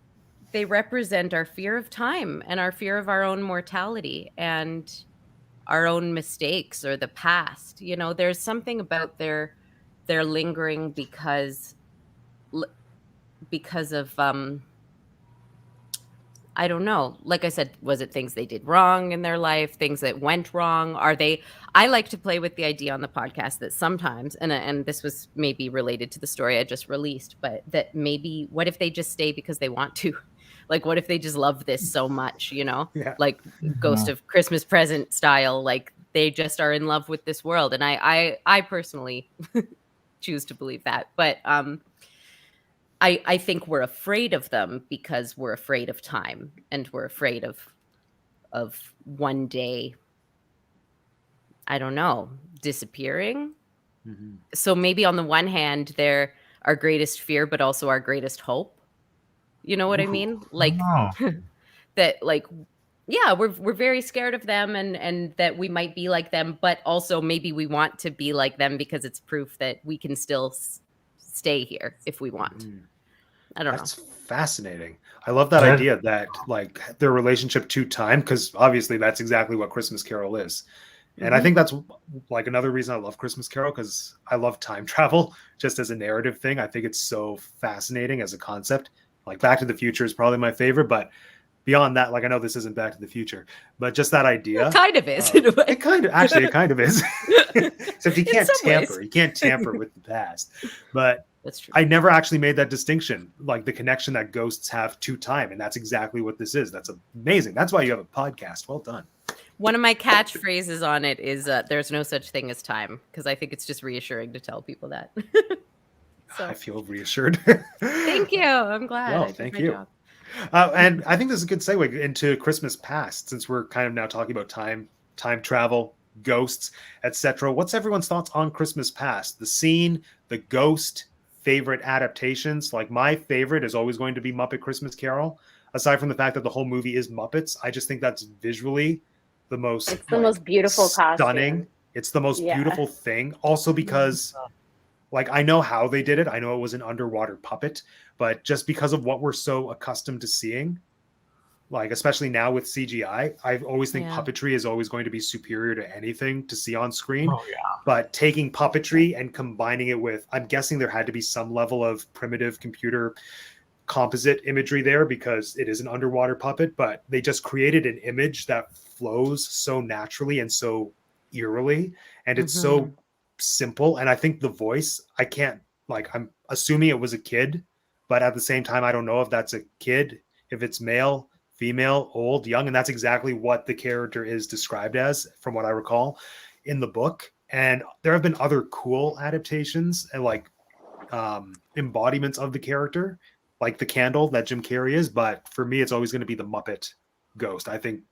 they represent our fear of time and our fear of our own mortality and our own mistakes or the past. You know, there's something about their lingering because of I don't know. Like I said, was it things they did wrong in their life, things that went wrong? I like to play with the idea on the podcast that sometimes, and this was maybe related to the story I just released, but that maybe what if they just stay because they want to? Like, what if they just love this so much, you know? Yeah. Like Ghost of Christmas Present style, like they just are in love with this world. And I personally choose to believe that. But I think we're afraid of them because we're afraid of time and we're afraid of one day, I don't know, disappearing. Mm-hmm. So maybe on the one hand, they're our greatest fear, but also our greatest hope. You know what I mean? Like that, like, yeah, we're very scared of them and that we might be like them, but also maybe we want to be like them because it's proof that we can still stay here if we want. Mm-hmm. I don't know. That's fascinating. I love that idea that like their relationship to time, because obviously that's exactly what Christmas Carol is. And I think that's like another reason I love Christmas Carol, because I love time travel just as a narrative thing. I think it's so fascinating as a concept. Like Back to the Future is probably my favorite, but beyond that, like I know this isn't Back to the Future, but just that idea. It kind of is in a way. It kind of is. Except you can't tamper. Ways. You can't tamper with the past. But that's true. I never actually made that distinction, like the connection that ghosts have to time. And that's exactly what this is. That's amazing. That's why you have a podcast. Well done. One of my catchphrases on it is there's no such thing as time, because I think it's just reassuring to tell people that. So. I feel reassured. Thank you. I'm glad. Well, thank you. And I think this is a good segue into Christmas Past, since we're kind of now talking about time travel, ghosts, etc. What's everyone's thoughts on Christmas Past? The scene, the ghost, favorite adaptations. Like my favorite is always going to be Muppet Christmas Carol. Aside from the fact that the whole movie is Muppets, I just think that's visually the most. It's the most beautiful stunning. costume. It's the most beautiful thing. Also because, like, I know how they did it. I know it was an underwater puppet, but just because of what we're so accustomed to seeing, like especially now with CGI, I always think puppetry is always going to be superior to anything to see on screen. Oh, yeah. But taking puppetry and combining it with, I'm guessing there had to be some level of primitive computer composite imagery there because it is an underwater puppet, but they just created an image that flows so naturally and so eerily, and it's so simple. And I think the voice, I can't, like, I'm assuming it was a kid, but at the same time, I don't know if that's a kid, if it's male, female, old, young, and that's exactly what the character is described as, from what I recall in the book. And there have been other cool adaptations and like embodiments of the character, like the candle that Jim Carrey is, but for me, it's always going to be the Muppet ghost. I think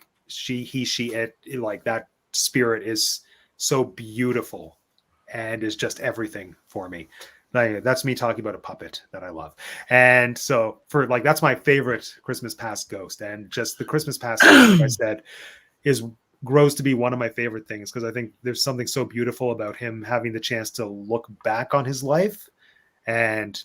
it, like that spirit is so beautiful and is just everything for me. That's me talking about a puppet that I love. And so for like, that's my favorite Christmas Past ghost. And just the Christmas Past, like I said, grows to be one of my favorite things, because I think there's something so beautiful about him having the chance to look back on his life, and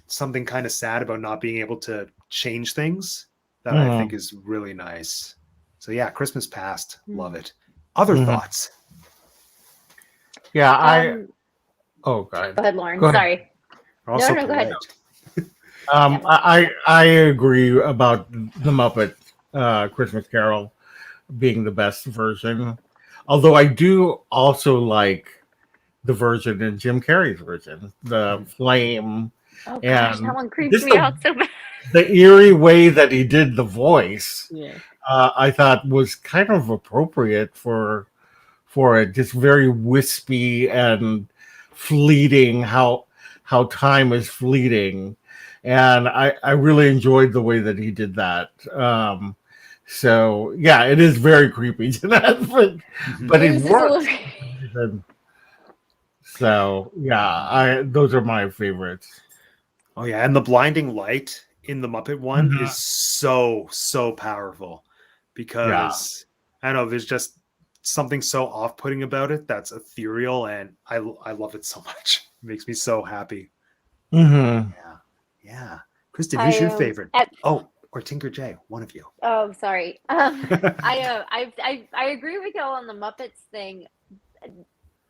something kind of sad about not being able to change things that I think is really nice. So yeah, Christmas Past, love it. Other thoughts? Yeah, oh, God. Go ahead, Lauren. Go ahead. Sorry. Also No, go ahead. I agree about the Muppet Christmas Carol being the best version. Although I do also like the version in Jim Carrey's version, the flame. Oh gosh, And that one creeps me out so bad. The eerie way that he did the voice, Yeah. I thought was kind of appropriate for it. Just very wispy and fleeting, how time is fleeting. And I really enjoyed the way that he did that. So yeah, it is very creepy, Jeanette, but it works. So yeah, those are my favorites. Oh yeah, and the blinding light in the Muppet one is so powerful, because I don't know, there's just something so off-putting about it that's ethereal, and I love it so much. It makes me so happy. Yeah. Kristen, who's your favorite? Or Tinker J, one of you. Oh, sorry. I agree with y'all on the Muppets thing.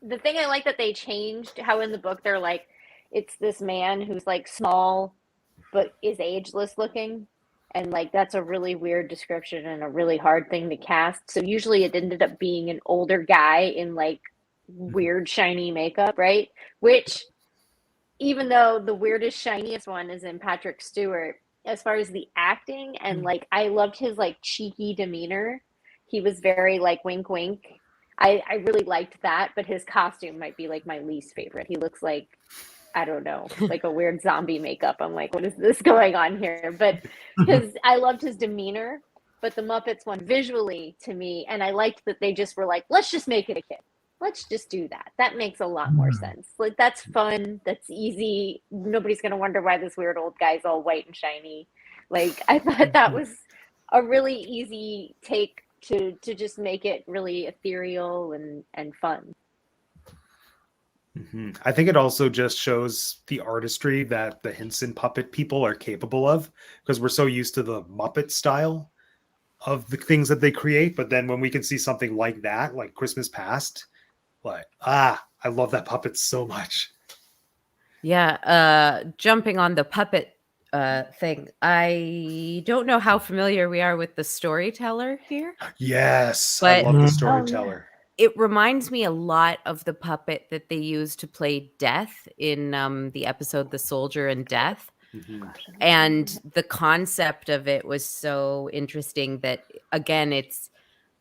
The thing I like that they changed, how in the book they're like, it's this man who's like small but is ageless looking, and like that's a really weird description and a really hard thing to cast. So usually it ended up being an older guy in like weird shiny makeup, right? Which, even though the weirdest shiniest one is in Patrick Stewart, as far as the acting and like I loved his like cheeky demeanor. He was very like wink wink. I really liked that, but his costume might be like my least favorite. He looks like, I don't know, like a weird zombie makeup. I'm like, what is this going on here? But I loved his demeanor. But the Muppets one visually to me, and I liked that they just were like, let's just make it a kid. Let's just do that. That makes a lot more sense. Like, that's fun. That's easy. Nobody's going to wonder why this weird old guy's all white and shiny. Like, I thought that was a really easy take to just make it really ethereal and fun. I think it also just shows the artistry that the Henson puppet people are capable of, because we're so used to the Muppet style of the things that they create. But then when we can see something like that, like Christmas Past, like, I love that puppet so much. Yeah. Jumping on the puppet thing, I don't know how familiar we are with the storyteller here. Yes, but I love the storyteller. It reminds me a lot of the puppet that they used to play Death in the episode The Soldier and Death. And the concept of it was so interesting that, again, it's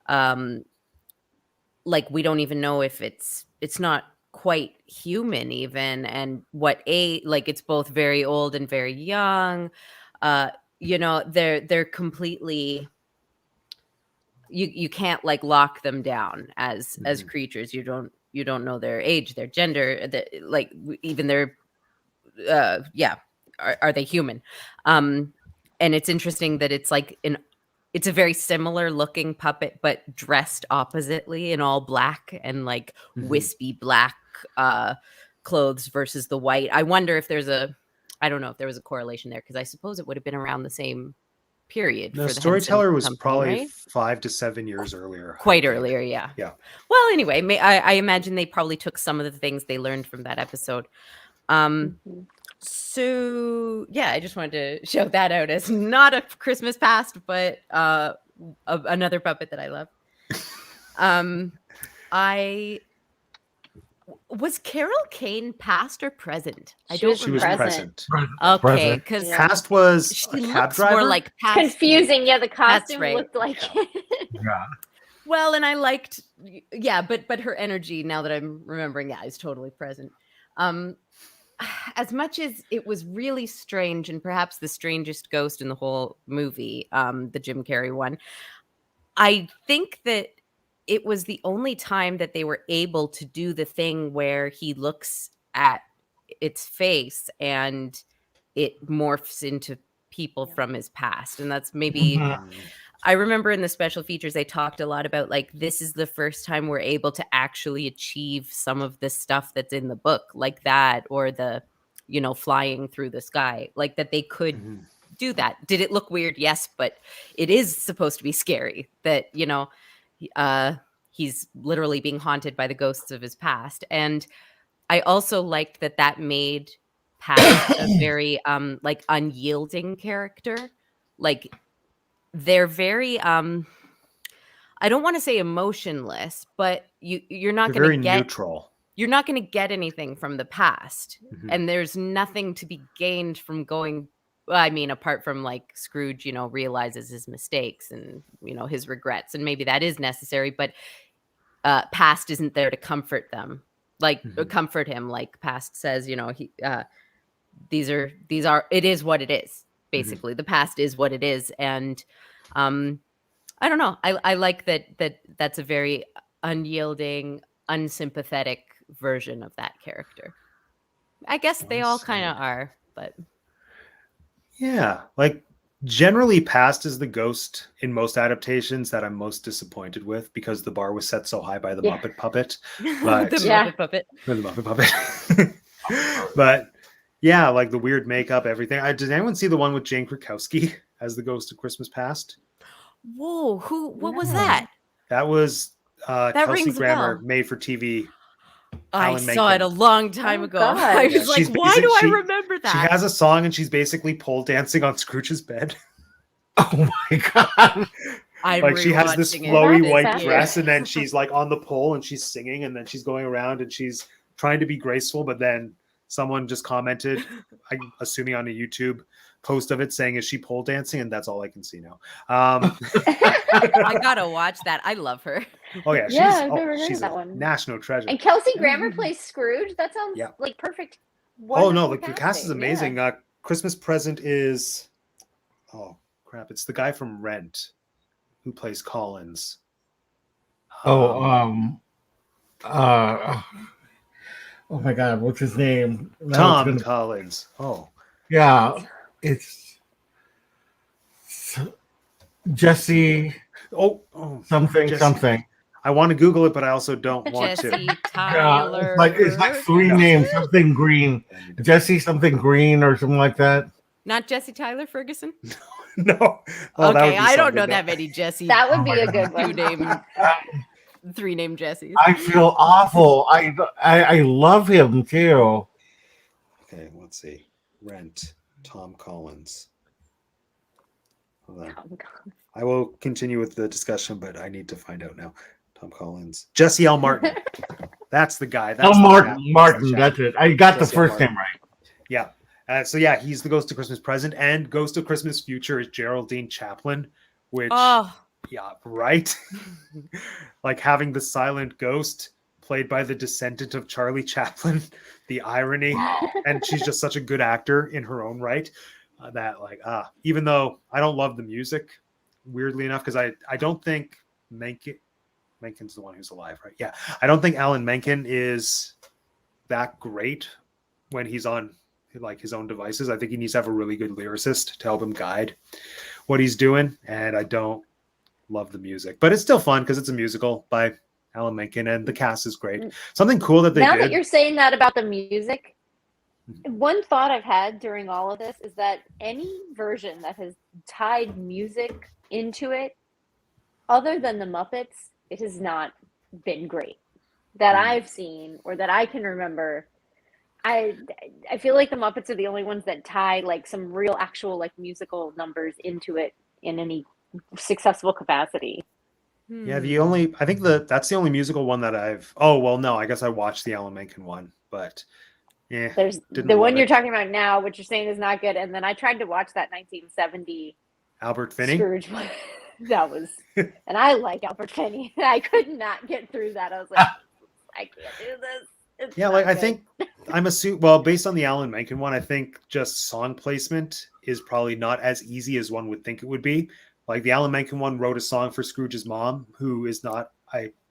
like we don't even know if it's not quite human even, and what like it's both very old and very young. They're completely, you can't like lock them down as creatures. You don't know their age, their gender, like even their are they human? And it's interesting that it's like it's a very similar looking puppet, but dressed oppositely in all black and like wispy black clothes versus the white. I wonder if I don't know if there was a correlation there, because I suppose it would have been around the same period. The for the storyteller was company, probably right? 5 to 7 years earlier. Quite earlier, yeah. Well, anyway, I imagine they probably took some of the things they learned from that episode. So yeah, I just wanted to shout that out as not a Christmas Past, but another puppet that I love. Was Carol Kane past or present? She was present. Okay, because past was she a cab looks driver. more like past. Confusing, yeah. The costume right. looked like. Well, and I liked, but her energy, now that I'm remembering, is totally present. As much as it was really strange, and perhaps the strangest ghost in the whole movie, the Jim Carrey one, I think that it was the only time that they were able to do the thing where he looks at its face and it morphs into people from his past. And that's maybe, I remember in the special features, they talked a lot about like, this is the first time we're able to actually achieve some of the stuff that's in the book, like that, or the, you know, flying through the sky, like that they could do that. Did it look weird? Yes, but it is supposed to be scary that, you know, he's literally being haunted by the ghosts of his past. And I also liked that made Past a very like unyielding character. Like they're very I don't want to say emotionless, but you're not They're going very to get neutral. you're not going to get anything from the past. Mhm. And there's nothing to be gained from going, well, I mean, apart from like Scrooge, you know, realizes his mistakes and, you know, his regrets, and maybe that is necessary, but Past isn't there to comfort them, like comfort him. Like Past says, you know, these are it is what it is. Basically, the past is what it is, and I don't know. I like that's a very unyielding, unsympathetic version of that character. I guess they all kind of are, but Yeah, like generally Past is the ghost in most adaptations that I'm most disappointed with because the bar was set so high by the Muppet puppet. But the Muppet puppet. the Muppet puppet. But yeah, like the weird makeup, everything. Did anyone see the one with Jane Krakowski as the ghost of Christmas Past? Whoa, what was that? That was That Kelsey rings a Grammer, bell. made for TV. I Alan saw it Menken. a long time ago. God. I Yeah, was like, she's why do I she- remember that? She has a song and she's basically pole dancing on Scrooge's bed. Oh my god! I'm Like she has this rewatching it flowy That's white fabulous. dress and then she's like on the pole and she's singing and then she's going around and she's trying to be graceful, but then someone just commented, I'm assuming on a YouTube post of it, saying, is she pole dancing? And that's all I can see now. I gotta watch that. I love her. Oh yeah, Yeah, I've never heard she's of that a one. national treasure. And Kelsey Grammer plays Scrooge. That sounds Yeah. like perfect. Oh no, Wonderful the cast is casting, yeah. amazing. Christmas present is, oh crap, it's the guy from Rent who plays Collins. Oh my god, what's his name? Tom Collins. Oh, Yeah, it's Jesse oh, something Jesse. something. I want to Google it, but I also don't want Jesse to. Tyler. It's like three names, something green. Jesse something green or something like that. Not Jesse Tyler Ferguson? No. Oh, that would Okay, be I don't something know that many Jesse. That would be a good Three name Jessies. I feel awful. I love him too. Okay, let's see. Rent, Tom Collins. Hold on. Tom Collins. I will continue with the discussion, but I need to find out now. Tom Collins. Jesse L. Martin. That's the guy. That's Martin. That's it. I got Jesse the first Martin. name right. Yeah. So yeah, he's the Ghost of Christmas Present, and Ghost of Christmas Future is Geraldine Chaplin, which yeah, right. Like having the silent ghost played by the descendant of Charlie Chaplin, the irony, and she's just such a good actor in her own right. That even though I don't love the music, weirdly enough, because I don't think Menken's the one who's alive, right? Yeah, I don't think Alan Menken is that great when he's on like his own devices. I think he needs to have a really good lyricist to help him guide what he's doing, and I don't love the music, but it's still fun because it's a musical by Alan Menken and the cast is great. Something cool that they Now did. that you're saying that about the music, one thought I've had during all of this is that any version that has tied music into it, other than the Muppets, it has not been great that I've seen or that I can remember. I feel like the Muppets are the only ones that tie like some real actual like musical numbers into it in any successful capacity. Yeah, I think that's the only musical one that no, I guess I watched the Alan Menken one, but yeah, there's the one you're talking about now, which you're saying is not good, and then I tried to watch that 1970 Albert Finney Scrooge one. That was, and I like Albert Finney. I could not get through that. I was like, I can't do this. It's yeah, not like I good. think I'm assuming. Well, based on the Alan Menken one, I think just song placement is probably not as easy as one would think it would be. Like the Alan Menken one wrote a song for Scrooge's mom, who is not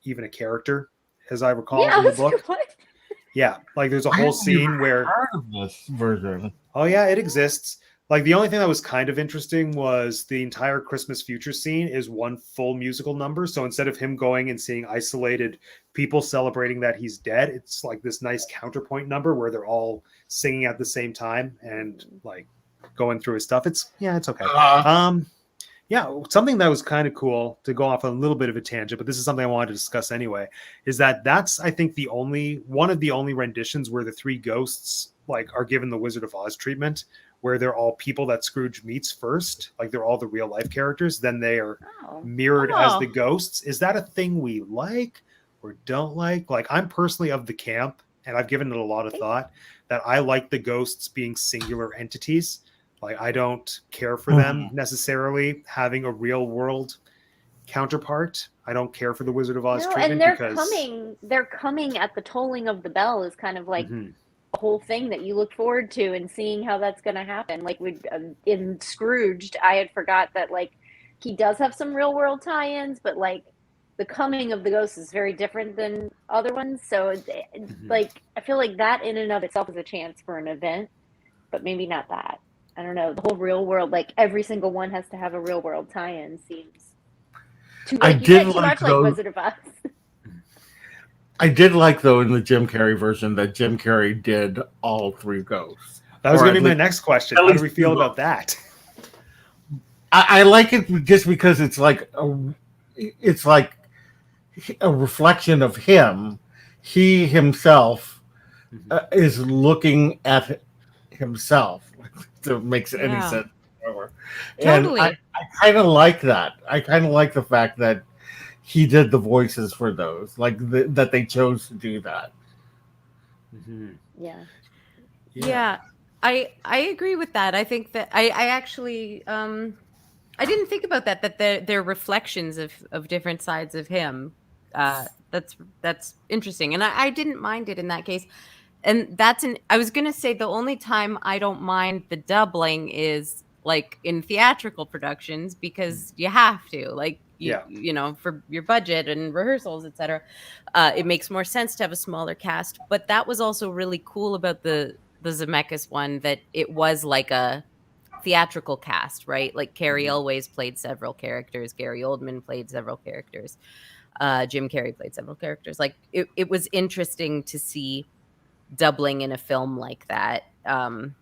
even a character, as I recall Yeah, I in the was like, book. what? Yeah, like there's a I whole haven't even scene where heard of this version. oh yeah, it exists. Like the only thing that was kind of interesting was the entire Christmas Future scene is one full musical number. So instead of him going and seeing isolated people celebrating that he's dead, it's like this nice counterpoint number where they're all singing at the same time and like going through his stuff. It's okay. Yeah, something that was kind of cool to go off on a little bit of a tangent, but this is something I wanted to discuss anyway, is that's I think one of the only renditions where the three ghosts like are given the Wizard of Oz treatment, where they're all people that Scrooge meets first, like they're all the real life characters, then they are mirrored as the ghosts. Is that a thing we like or don't like? Like I'm personally of the camp, and I've given it a lot of thought, that I like the ghosts being singular entities. Like I don't care for them necessarily having a real world counterpart. I don't care for the Wizard of Oz treatment and they're because they're coming at the tolling of the bell is kind of like a whole thing that you look forward to and seeing how that's going to happen. Like in Scrooged, I had forgot that like he does have some real world tie-ins, but like the coming of the ghost is very different than other ones. So like I feel like that in and of itself is a chance for an event, but maybe not that. I don't know. The whole real world, like every single one has to have a real world tie-in, seems too, like, you said, too much like Wizard of Oz. I did like, though, in the Jim Carrey version that Jim Carrey did all three ghosts. That was going to be my next question. How do we feel about that? I like it just because it's like a reflection of him. He himself is looking at himself. If it makes any sense. Totally. And I kind of like that. I kind of like the fact that he did the voices for those, like that they chose to do that. Yeah. I agree with that. I think that I actually I didn't think about that they're reflections of different sides of him. That's interesting, and I didn't mind it in that case. And I was going to say the only time I don't mind the doubling is like in theatrical productions, because you have to, like, you know, for your budget and rehearsals, etc. It makes more sense to have a smaller cast. But that was also really cool about the Zemeckis one, that it was like a theatrical cast, right? Like Carrie Elways played several characters. Gary Oldman played several characters. Jim Carrey played several characters. Like it was interesting to see doubling in a film like that, and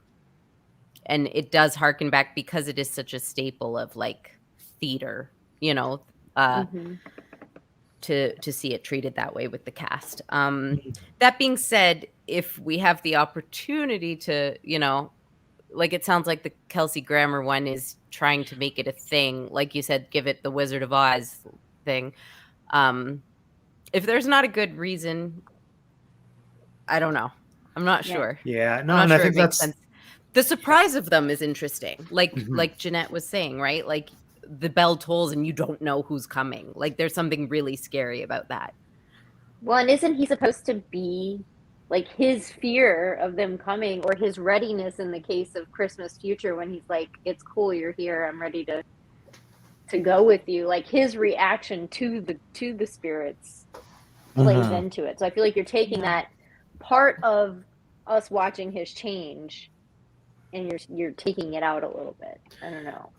it does harken back, because it is such a staple of like theater, you know, to see it treated that way with the cast. That being said, if we have the opportunity to, you know, like it sounds like the Kelsey Grammer one is trying to make it a thing, like you said, give it the Wizard of Oz thing. If there's not a good reason, I don't know. I'm not sure. Yeah, no, I'm and not I sure think it makes that's sense. The surprise of them is interesting. Like Jeanette was saying, right? Like the bell tolls and you don't know who's coming. Like there's something really scary about that. Well, and isn't he supposed to be like his fear of them coming, or his readiness in the case of Christmas Future when he's like, "It's cool, you're here. I'm ready to go with you." Like his reaction to the spirits plays into it. So I feel like you're taking that part of us watching his change, and you're taking it out a little bit. I don't know.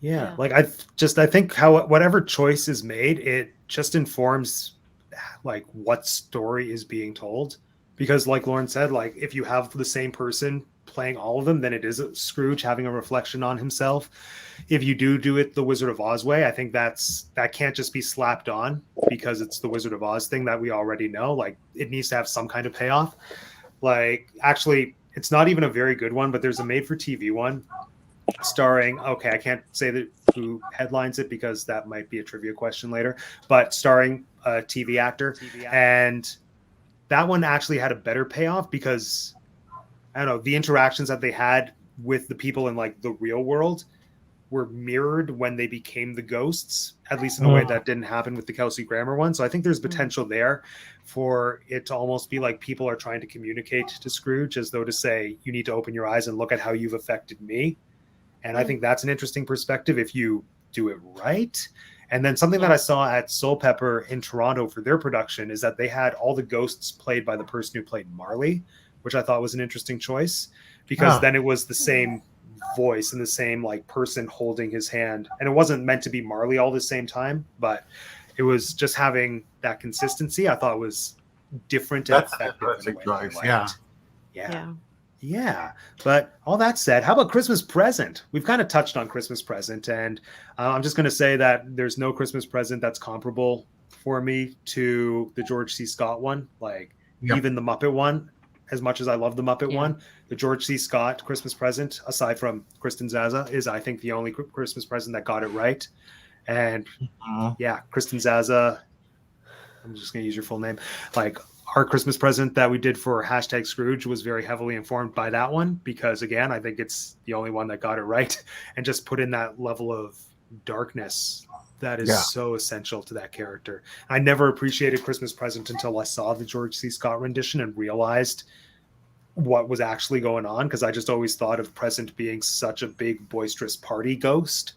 Yeah, like I think how whatever choice is made, it just informs like what story is being told. Because like Lauren said, like if you have the same person playing all of them, then it is a Scrooge having a reflection on himself. If you do it the Wizard of Oz way, I think that can't just be slapped on because it's the Wizard of Oz thing that we already know. Like it needs to have some kind of payoff. Like actually, it's not even a very good one, but there's a made-for-TV one starring, okay, I can't say who headlines it because that might be a trivia question later, but starring a TV actor. And that one actually had a better payoff because, I don't know, the interactions that they had with the people in like the real world were mirrored when they became the ghosts, at least in a way that didn't happen with the Kelsey Grammer one. So I think there's potential there for it to almost be like people are trying to communicate to Scrooge as though to say, you need to open your eyes and look at how you've affected me. And I think that's an interesting perspective if you do it right. And then something that Yeah. I saw at Soul Pepper in Toronto for their production is that they had all the ghosts played by the person who played Marley, which I thought was an interesting choice, because Ah. then it was the same voice and the same like person holding his hand, and it wasn't meant to be Marley all the same time, but it was just having that consistency. I thought was different and That's an effective in a interesting way that I choice. liked. Yeah. Yeah. Yeah, but all that said, how about Christmas present? We've kind of touched on Christmas present, and I'm just going to say that there's no Christmas present that's comparable for me to the George C. Scott one. Like Yep. even the Muppet one, as much as I love the Muppet Yeah. one, the George C. Scott Christmas present, aside from Kristen Zaza, is I think the only Christmas present that got it right. And yeah, Kristen Zaza, I'm just going to use your full name. Like our Christmas present that we did for hashtag Scrooge was very heavily informed by that one, because again, I think it's the only one that got it right and just put in that level of darkness that is so essential to that character. I never appreciated Christmas present until I saw the George C. Scott rendition and realized what was actually going on, because I just always thought of present being such a big boisterous party ghost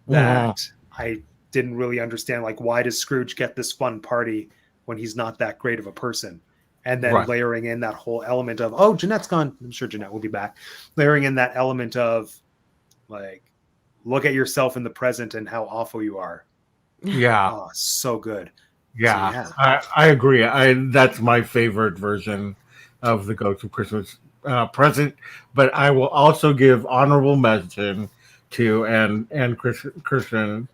that I didn't really understand, like, why does Scrooge get this fun party when he's not that great of a person? And then layering in that whole element of, oh, Jeanette's gone. I'm sure Jeanette will be back. Layering in that element of, like, look at yourself in the present and how awful you are. Yeah. Oh, so good. Yeah. So, yeah. I agree. That's my favorite version of the Ghost of Christmas Present. But I will also give honorable mention to, and Kristen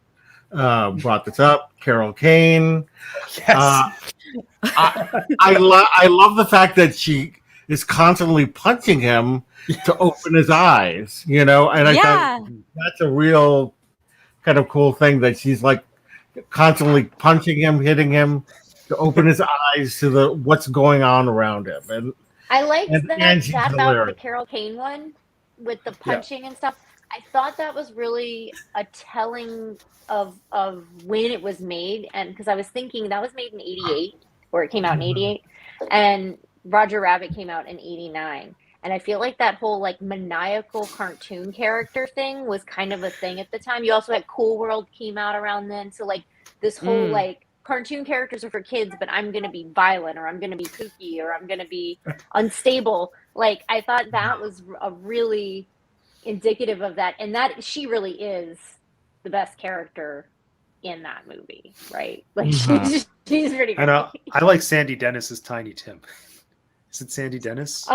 brought this up, Carol Kane. Yes. I love the fact that she is constantly punching him to open his eyes, and I thought that's a real kind of cool thing, that she's like constantly punching him, hitting him to open his eyes to the what's going on around him. And I liked that about hilarious. the Carol Kane one with the punching and stuff. I thought that was really a telling of when it was made, and because I was thinking that was made in '88, or it came out in '88, and Roger Rabbit came out in '89. And I feel like that whole like maniacal cartoon character thing was kind of a thing at the time. You also had Cool World came out around then. So like this whole like cartoon characters are for kids, but I'm going to be violent, or I'm going to be kooky, or I'm going to be unstable. Like I thought that was a really indicative of that. And that she really is the best character in that movie, right? Like she's pretty great. And I like Sandy Dennis as Tiny Tim. Is it Sandy Dennis?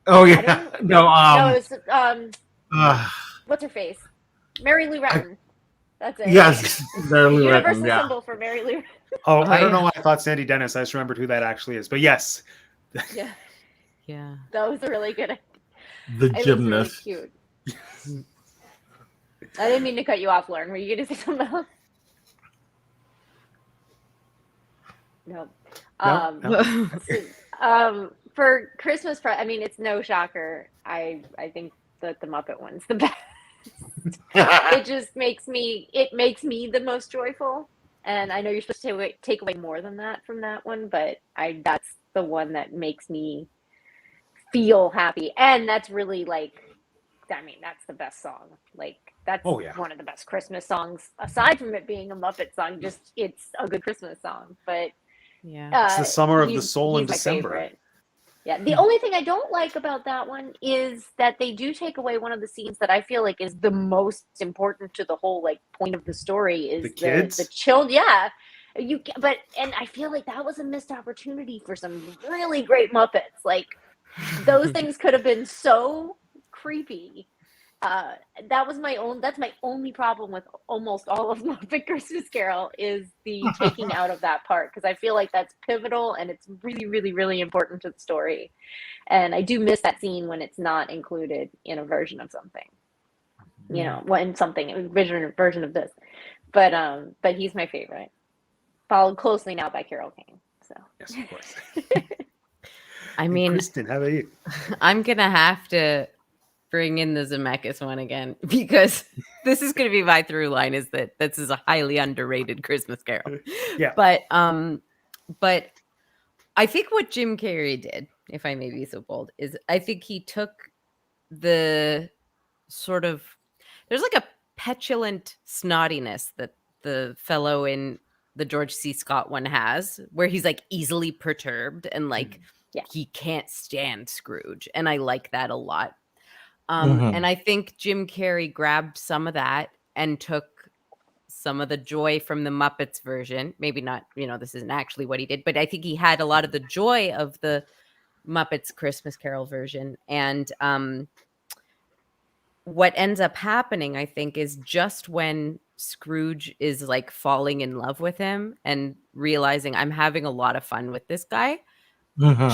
Oh yeah, no, it's what's her face? Mary Lou Retton. That's it. Yes, Mary Lou Retton. Universal symbol for Mary Lou. Oh, I don't know why I thought Sandy Dennis. I just remembered who that actually is. But yes. Yeah. That was a really good. The gymnast. Really cute. I didn't mean to cut you off, Lauren. Were you going to say something else? No. For Christmas, I mean, it's no shocker. I think that the Muppet one's the best. It just makes me the most joyful. And I know you're supposed to take away more than that from that one, but that's the one that makes me feel happy. And that's really like, I mean, that's the best song. Like that's one of the best Christmas songs, aside from it being a Muppet song. Just it's a good Christmas song. But it's the summer of the soul in December. Favorite. Yeah, the only thing I don't like about that one is that they do take away one of the scenes that I feel like is the most important to the whole like point of the story is the kids, the children. Yeah, and I feel like that was a missed opportunity for some really great Muppets. Like those things could have been so creepy. That's my only problem with almost all of Muppet Christmas Carol is the taking out of that part, because I feel like that's pivotal and it's really, really, really important to the story. And I do miss that scene when it's not included in a version of something, when something version of this. But he's my favorite, followed closely now by Carol Kane. So yes, of course. I mean, Kristen, how about you? I'm gonna have to bring in the Zemeckis one again, because this is going to be my through line, is that this is a highly underrated Christmas Carol. Yeah. But I think what Jim Carrey did, if I may be so bold, is I think he took the sort of, there's like a petulant snottiness that the fellow in the George C. Scott one has, where he's like easily perturbed and like he can't stand Scrooge, and I like that a lot. And I think Jim Carrey grabbed some of that and took some of the joy from the Muppets version. Maybe not, this isn't actually what he did, but I think he had a lot of the joy of the Muppets Christmas Carol version. And what ends up happening, I think, is just when Scrooge is like falling in love with him and realizing I'm having a lot of fun with this guy,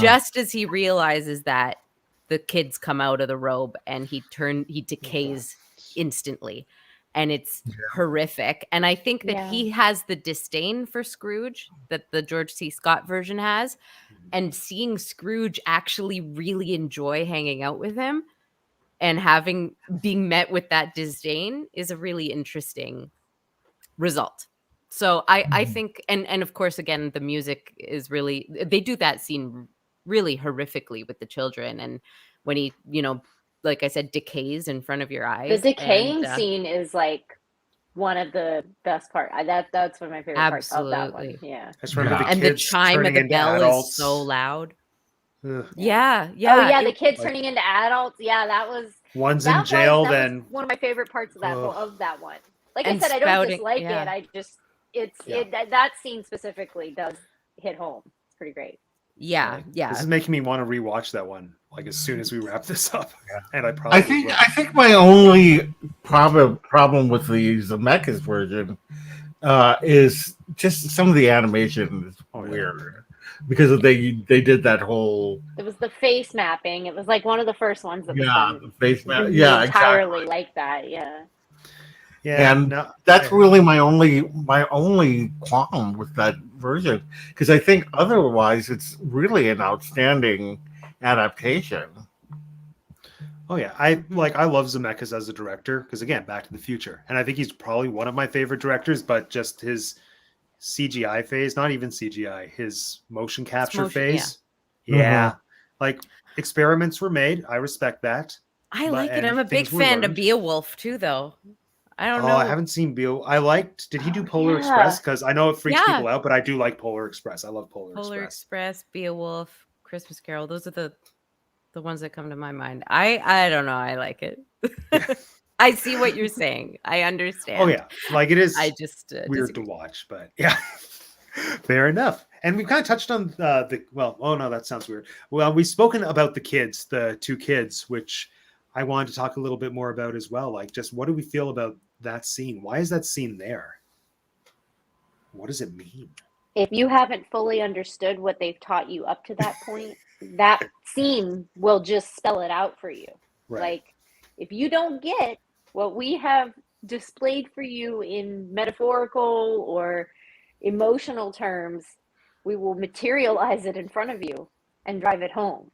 just as he realizes that, the kids come out of the robe and he decays instantly, and it's horrific. And I think that he has the disdain for Scrooge that the George C. Scott version has, and seeing Scrooge actually really enjoy hanging out with him and being met with that disdain is a really interesting result. So I think, and of course, again, the music is really, they do that scene really horrifically with the children, and when he, like I said, decays in front of your eyes. The decaying scene is like one of the best part. That's one of my favorite parts of that one. Yeah, I just remember the and kids the chime of the bell adults. is so loud. Ugh. Yeah. Oh yeah, the kids like, turning into adults. Yeah, that was. One's in jail, that then was one of my favorite parts of that one. Like I And said, I don't spouting- dislike yeah. it. I just that scene specifically does hit home. It's pretty great. Yeah. This is making me want to rewatch that one like as soon as we wrap this up. And I probably I think my only problem with the Zemeckis version is just some of the animation is weird because they did that whole. It was the face mapping. It was like one of the first ones that was done. The face map. Entirely Exactly. like that. Yeah. Yeah, and that's really my only qualm with that version, because I think otherwise it's really an outstanding adaptation. Oh yeah, I love Zemeckis as a director because again, Back to the Future, and I think he's probably one of my favorite directors. But just his CGI phase, not even CGI, his motion capture phase, like experiments were made. I respect that. I like it. I'm a big fan of Beowulf too, though. I don't know. I haven't seen Beowulf. I liked. Did he do Polar Express? Because I know it freaks people out, but I do like Polar Express. I love Polar Express, Beowulf, Christmas Carol. Those are the ones that come to my mind. I don't know. I like it. I see what you're saying. I understand. Oh yeah, like it is. I just weird to watch, but yeah, fair enough. And we've kind of touched on that sounds weird. Well, we've spoken about the kids, the two kids, which I wanted to talk a little bit more about as well. Like, just what do we feel about that scene? Why is that scene there? What does it mean? If you haven't fully understood what they've taught you up to that point, that scene will just spell it out for you. Right. Like, if you don't get what we have displayed for you in metaphorical or emotional terms, we will materialize it in front of you and drive it home.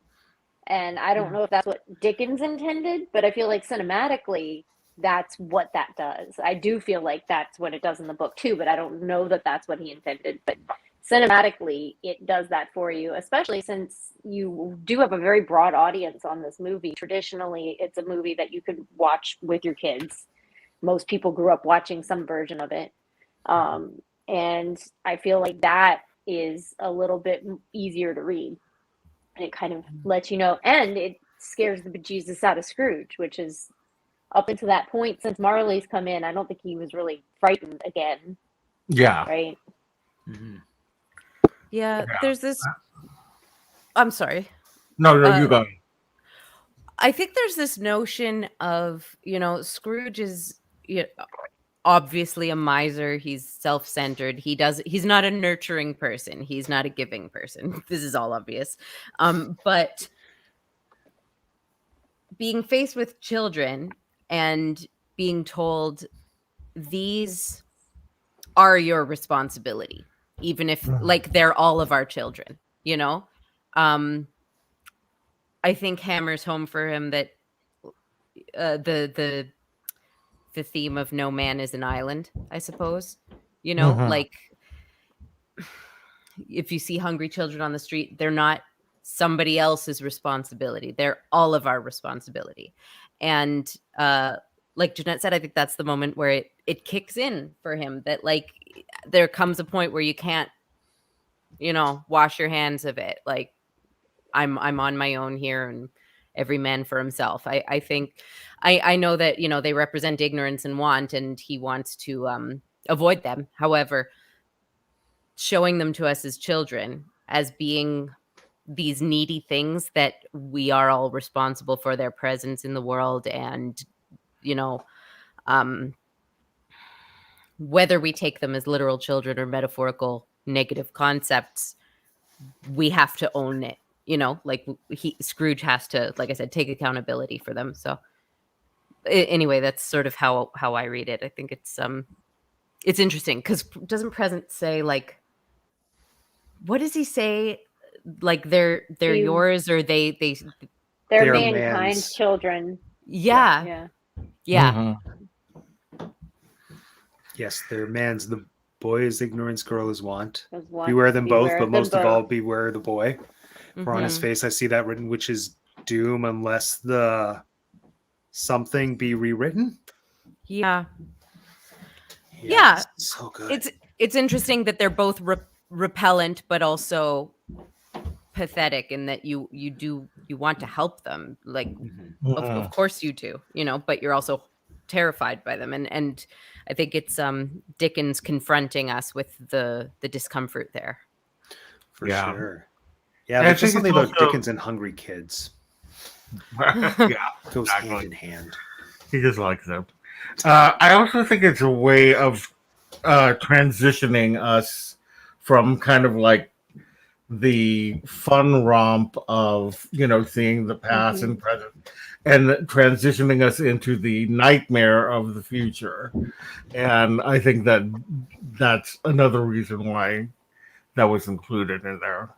And I don't know if that's what Dickens intended, but I feel like cinematically, that's what that does. I do feel like that's what it does in the book too, but I don't know that that's what he intended. But cinematically, it does that for you, especially since you do have a very broad audience on this movie. Traditionally, it's a movie that you could watch with your kids. Most people grew up watching some version of it. And I feel like that is a little bit easier to read. And it kind of lets you know, and it scares the bejesus out of Scrooge, which is up until that point, since Marley's come in, I don't think he was really frightened again. Yeah. Right? Mm-hmm. Yeah, there's this... I'm sorry. No, you go. I think there's this notion of, Scrooge is obviously a miser. He's self-centered. He's not a nurturing person. He's not a giving person. This is all obvious. But being faced with children and being told these are your responsibility, even if like they're all of our children, I think hammers home for him that the theme of no man is an island, I suppose. Like if you see hungry children on the street, they're not somebody else's responsibility. They're all of our responsibility. And like Jeanette said, I think that's the moment where it kicks in for him that like there comes a point where you can't, wash your hands of it. Like I'm on my own here, and every man for himself. I think I know that, they represent ignorance and want, and he wants to avoid them. However, showing them to us as children as being these needy things that we are all responsible for their presence in the world, and whether we take them as literal children or metaphorical negative concepts, we have to own it. Like Scrooge has to, like I said, take accountability for them. So anyway, that's sort of how I read it. I think it's interesting because doesn't Present say, like, what does he say? Like they're yours, or They're They're mankind's man's. children. yeah. Mhm. Yes, they're man's. The boy is ignorance, girl is want. There's one- Beware them both, beware but them most of both. all, beware the boy. For on his Mhm. face, I see that written, which is doom, unless the something be rewritten. Yeah. Yeah. So good. It's interesting that they're both repellent, but also pathetic in that you want to help them. Like, Mhm. of course you do, but you're also terrified by them. And I think it's Dickens confronting us with the discomfort there. For Yeah. sure. Yeah, I there's just think something it's about also- Dickens and hungry kids. Yeah, It goes Exactly. hand in hand. he just likes them. I also think it's a way of transitioning us from kind of like the fun romp of seeing the past and present, and transitioning us into the nightmare of the future. And I think that's another reason why that was included in there.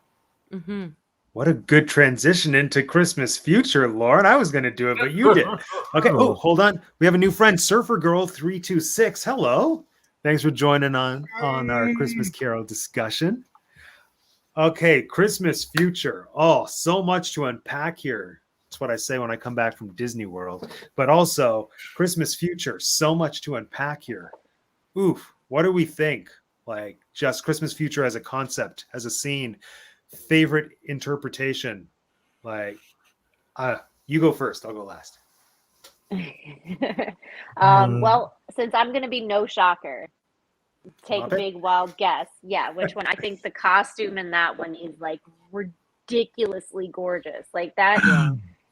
Mm-hmm. What a good transition into Christmas Future, Lauren. I was going to do it, but you did. Okay. Oh, hold on. We have a new friend, Surfer Girl 326. Hello. Thanks for joining on our Christmas Carol discussion. Okay, Christmas Future. Oh, so much to unpack here. That's what I say when I come back from Disney World. But also, Christmas Future, so much to unpack here. Oof, what do we think? Like, just Christmas Future as a concept, as a scene, favorite interpretation. Like, you go first, I'll go last. Well, since I'm going to be no shocker, take a Muppet? big wild guess. Yeah, which one? I think the costume in that one is like ridiculously gorgeous. Like that.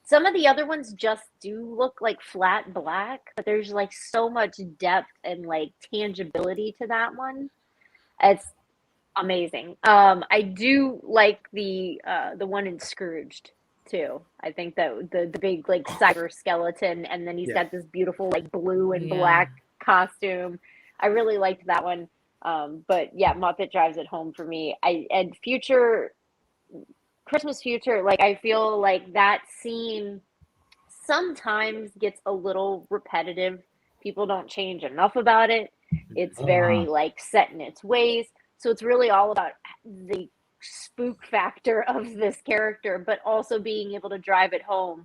Some of the other ones just do look like flat black, but there's like so much depth and like tangibility to that one. It's amazing. I do like the one in Scrooged too. I think that the big like cyber skeleton, and then he's got this beautiful like blue and black costume. I really liked that one. But yeah, Muppet drives it home for me. And Christmas Future, like I feel like that scene sometimes gets a little repetitive. People don't change enough about it. It's very like set in its ways. So it's really all about the spook factor of this character, but also being able to drive it home.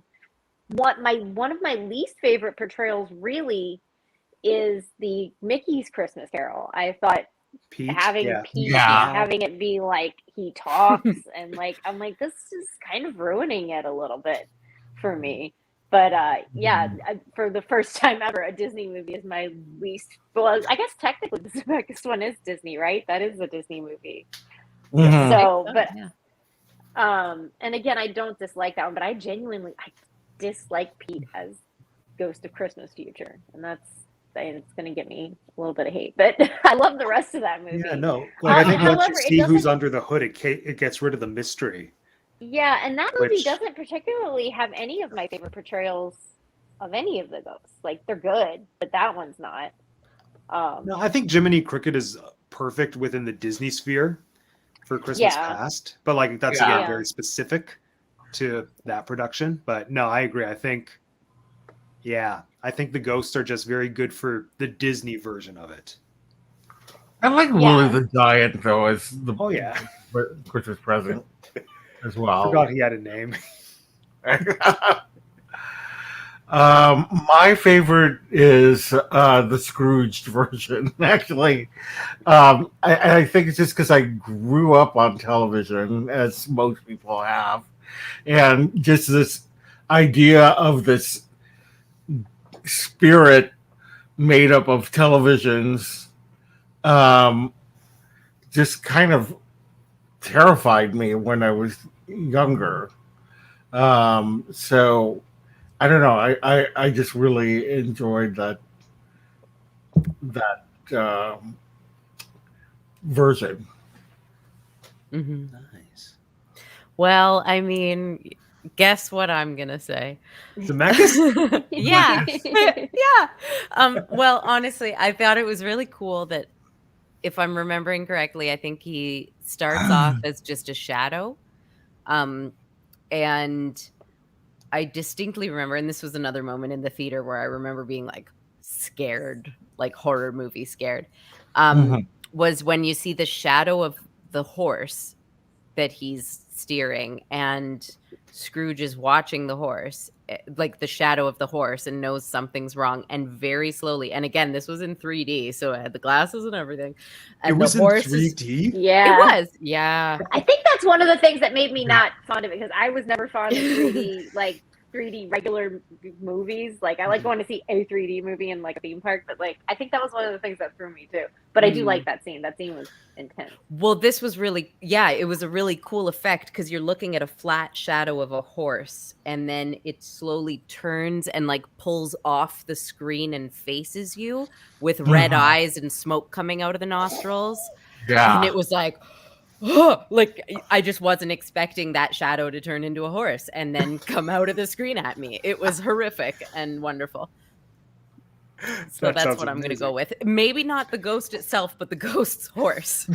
One of my least favorite portrayals really is the Mickey's Christmas Carol. I thought Pete? having Pete, Yeah. having it be like he talks and like I'm like, this is kind of ruining it a little bit for me. But for the first time ever, a Disney movie is my least. Well, I guess technically this one is Disney, right? That is a Disney movie. Mhm. So, but yeah. and again, I don't dislike that one, but I dislike Pete as Ghost of Christmas Future, and it's going to get me a little bit of hate. But I love the rest of that movie. Yeah, no. Like, I think once however, you it see who's doesn't- under the hood, it gets rid of the mystery. Yeah, and that movie Which- doesn't particularly have any of my favorite portrayals of any of the ghosts. Like they're good, but that one's not. No, I think Jiminy Cricket is perfect within the Disney sphere for Christmas Yeah. Past, but like that's Yeah. again very specific to that production. But no, I agree. I think the ghosts are just very good for the Disney version of it. I like Willie the Giant though as the Oh yeah, Christmas present as well. forgot he had a name. My favorite is the Scrooged version. Actually, I think it's just because I grew up on television, as most people have, and just this idea of this spirit made up of televisions, um, just kind of terrified me when I was younger. So I don't know. I just really enjoyed that version. Mhm. Nice. Well, I mean, guess what I'm gonna say? Zemeckis? Yeah. Yes. Yeah. Well, honestly, I thought it was really cool that if I'm remembering correctly, I think he starts off as just a shadow. Um, and I distinctly remember, and this was another moment in the theater where I remember being like scared, like horror movie scared, Mhm. was when you see the shadow of the horse that he's steering, and Scrooge is watching the horse, like the shadow of the horse, and knows something's wrong. And very slowly, and again, this was in 3D, so I had the glasses and everything. It And the was in horse is, 3D? it Yeah. was, yeah. I think that's one of the things that made me not fond of it, because I was never fond of 3D, like 3D regular movies. Like I like going to see a 3D movie in like a theme park, but like I think that was one of the things that threw me too. But I do like that scene. That scene was intense. Well, this was really, yeah, it was a really cool effect because you're looking at a flat shadow of a horse, and then it slowly turns and like pulls off the screen and faces you with red eyes and smoke coming out of the nostrils. And Yeah. it was like, oh, like I just wasn't expecting that shadow to turn into a horse and then come out of the screen at me. It was horrific and wonderful. So That that's sounds what I'm going to amazing. go with. Maybe not the ghost itself, but the ghost's horse.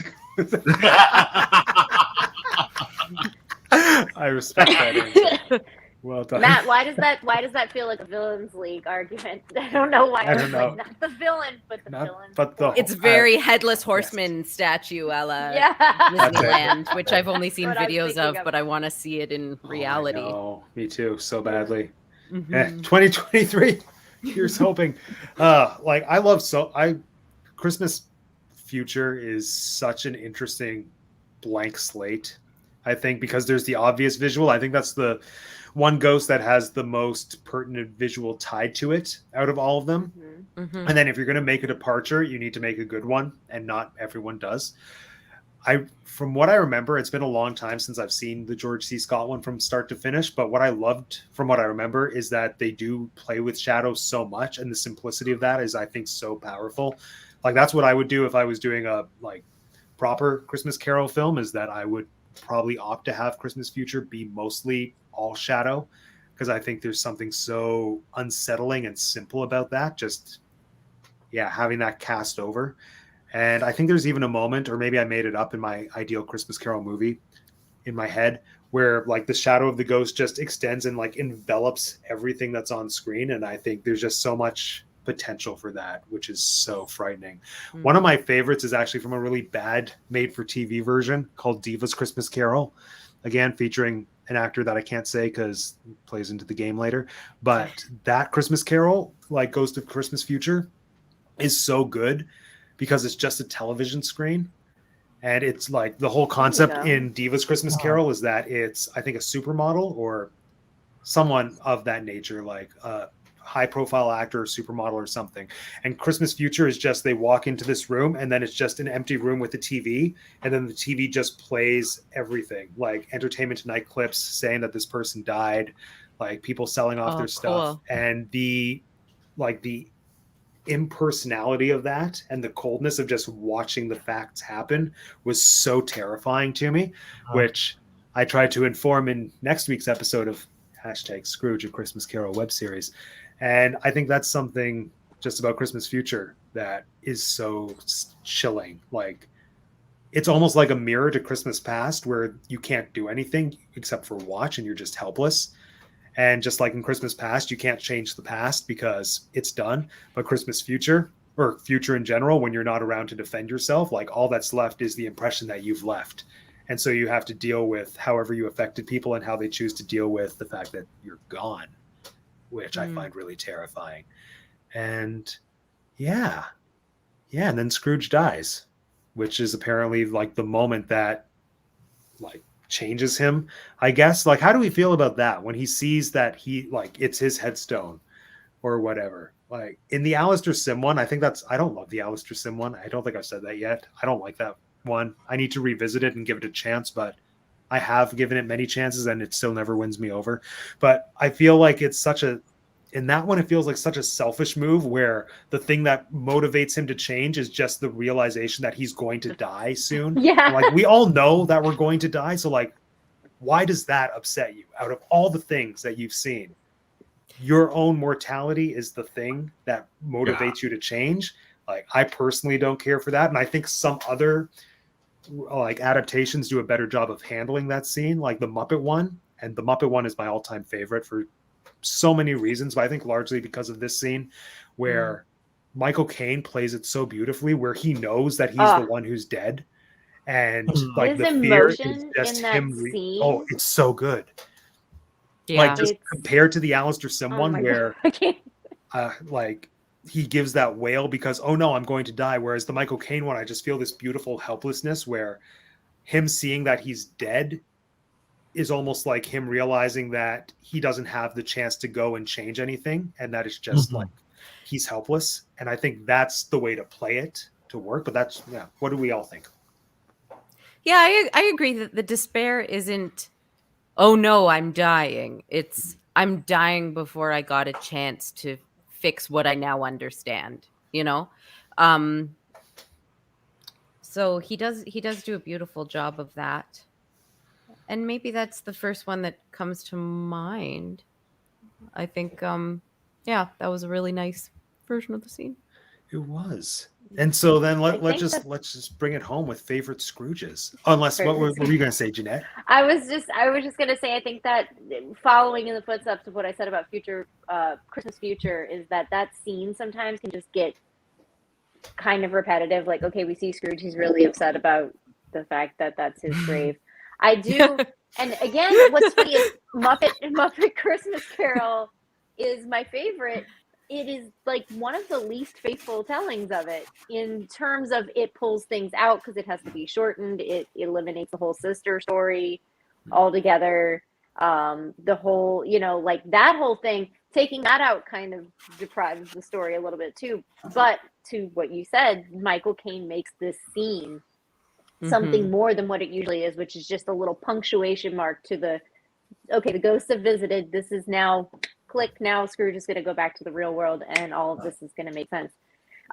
I respect that answer. Well done. Matt, why does that feel like a villains league argument? I don't know why. I don't was know. like, not the villain, but the Not- villain. but the- It's very headless horseman statue a la Yeah. Disneyland, which I've only seen What I was videos thinking of, of. but I want to see it in reality. Oh, me too, so badly. Mhm. 2023. Here's hoping. Like Christmas Future is such an interesting blank slate. I think because there's the obvious visual. I think that's the one ghost that has the most pertinent visual tied to it out of all of them. Mhm. And then if you're going to make a departure, you need to make a good one, and not everyone does. From what I remember, it's been a long time since I've seen the George C. Scott one from start to finish. But what I loved from what I remember is that they do play with shadows so much, and the simplicity of that is, I think, so powerful. Like that's what I would do if I was doing a like proper Christmas Carol film. Is that I would probably opt to have Christmas Future be mostly all shadow, because I think there's something so unsettling and simple about that. Just having that cast over. And I think there's even a moment, or maybe I made it up in my ideal Christmas Carol movie in my head, where like the shadow of the ghost just extends and like envelops everything that's on screen. And I think there's just so much potential for that, which is so frightening. Mm-hmm. One of my favorites is actually from a really bad made for TV version called Diva's Christmas Carol. Again, featuring an actor that I can't say because he plays into the game later. But that Christmas Carol, like Ghost of Christmas Future, is so good because it's just a television screen. And it's like the whole concept in Diva's Christmas Carol is that it's, I think, a supermodel or someone of that nature, like a high profile actor or supermodel or something. And Christmas Future is just, they walk into this room and then it's just an empty room with a TV. And then the TV just plays everything, like Entertainment Tonight clips saying that this person died, like people selling off their stuff. And the impersonality of that and the coldness of just watching the facts happen was so terrifying to me, which I tried to inform in next week's episode of #Scrooge a Christmas Carol web series. And I think that's something just about Christmas Future that is so chilling. Like it's almost like a mirror to Christmas Past, where you can't do anything except for watch and you're just helpless. And just like in Christmas Past, you can't change the past because it's done. But Christmas Future, or future in general, when you're not around to defend yourself, like all that's left is the impression that you've left. And so you have to deal with however you affected people and how they choose to deal with the fact that you're gone. which I find really terrifying. And yeah, and then Scrooge dies, which is apparently like the moment that like changes him, I guess. Like, how do we feel about that when he sees that he like it's his headstone or whatever? Like in the Alistair Sim one, I don't love the Alistair Sim one. I don't think I've said that yet. I don't like that one. I need to revisit it and give it a chance, but I have given it many chances and it still never wins me over. But I feel like it's in that one, it feels like such a selfish move where the thing that motivates him to change is just the realization that he's going to die soon. Yeah. And like we all know that we're going to die. So like, why does that upset you? Out of all the things that you've seen, your own mortality is the thing that motivates you to change. Like I personally don't care for that. And I think some other like adaptations do a better job of handling that scene, like the Muppet one. And the Muppet one is my all-time favorite for so many reasons, but I think largely because of this scene where Michael Caine plays it so beautifully, where he knows that he's the one who's dead. And like his the fear is emotion just in that him. scene. Oh, it's so good. Yeah. Like just compared to the Alistair Sim one where like he gives that wail because, oh no, I'm going to die. Whereas the Michael Caine one, I just feel this beautiful helplessness where him seeing that he's dead is almost like him realizing that he doesn't have the chance to go and change anything. And that is just like, he's helpless. And I think that's the way to play it to work. But that's, what do we all think? Yeah, I agree that the despair isn't, oh no, I'm dying. It's, I'm dying before I got a chance to fix what I now understand, you know? So he does do a beautiful job of that. And maybe that's the first one that comes to mind. I think, that was a really nice version of the scene. It was. And so then let's just bring it home with favorite Scrooges. Unless what were you going to say, Jeanette? I was just going to say, I think that following in the footsteps of what I said about Christmas Future is that scene sometimes can just get kind of repetitive. Like, okay, we see Scrooge, he's really upset about the fact that that's his grave. I do. And again, what's funny is Muppet Christmas Carol is my favorite. It is like one of the least faithful tellings of it in terms of it pulls things out because it has to be shortened. It eliminates the whole sister story altogether. The whole, like that whole thing, taking that out kind of deprives the story a little bit too. But to what you said, Michael Caine makes this scene something more than what it usually is, which is just a little punctuation mark to the ghosts have visited. This is now click. Now Scrooge is going to go back to the real world, and all of this is going to make sense.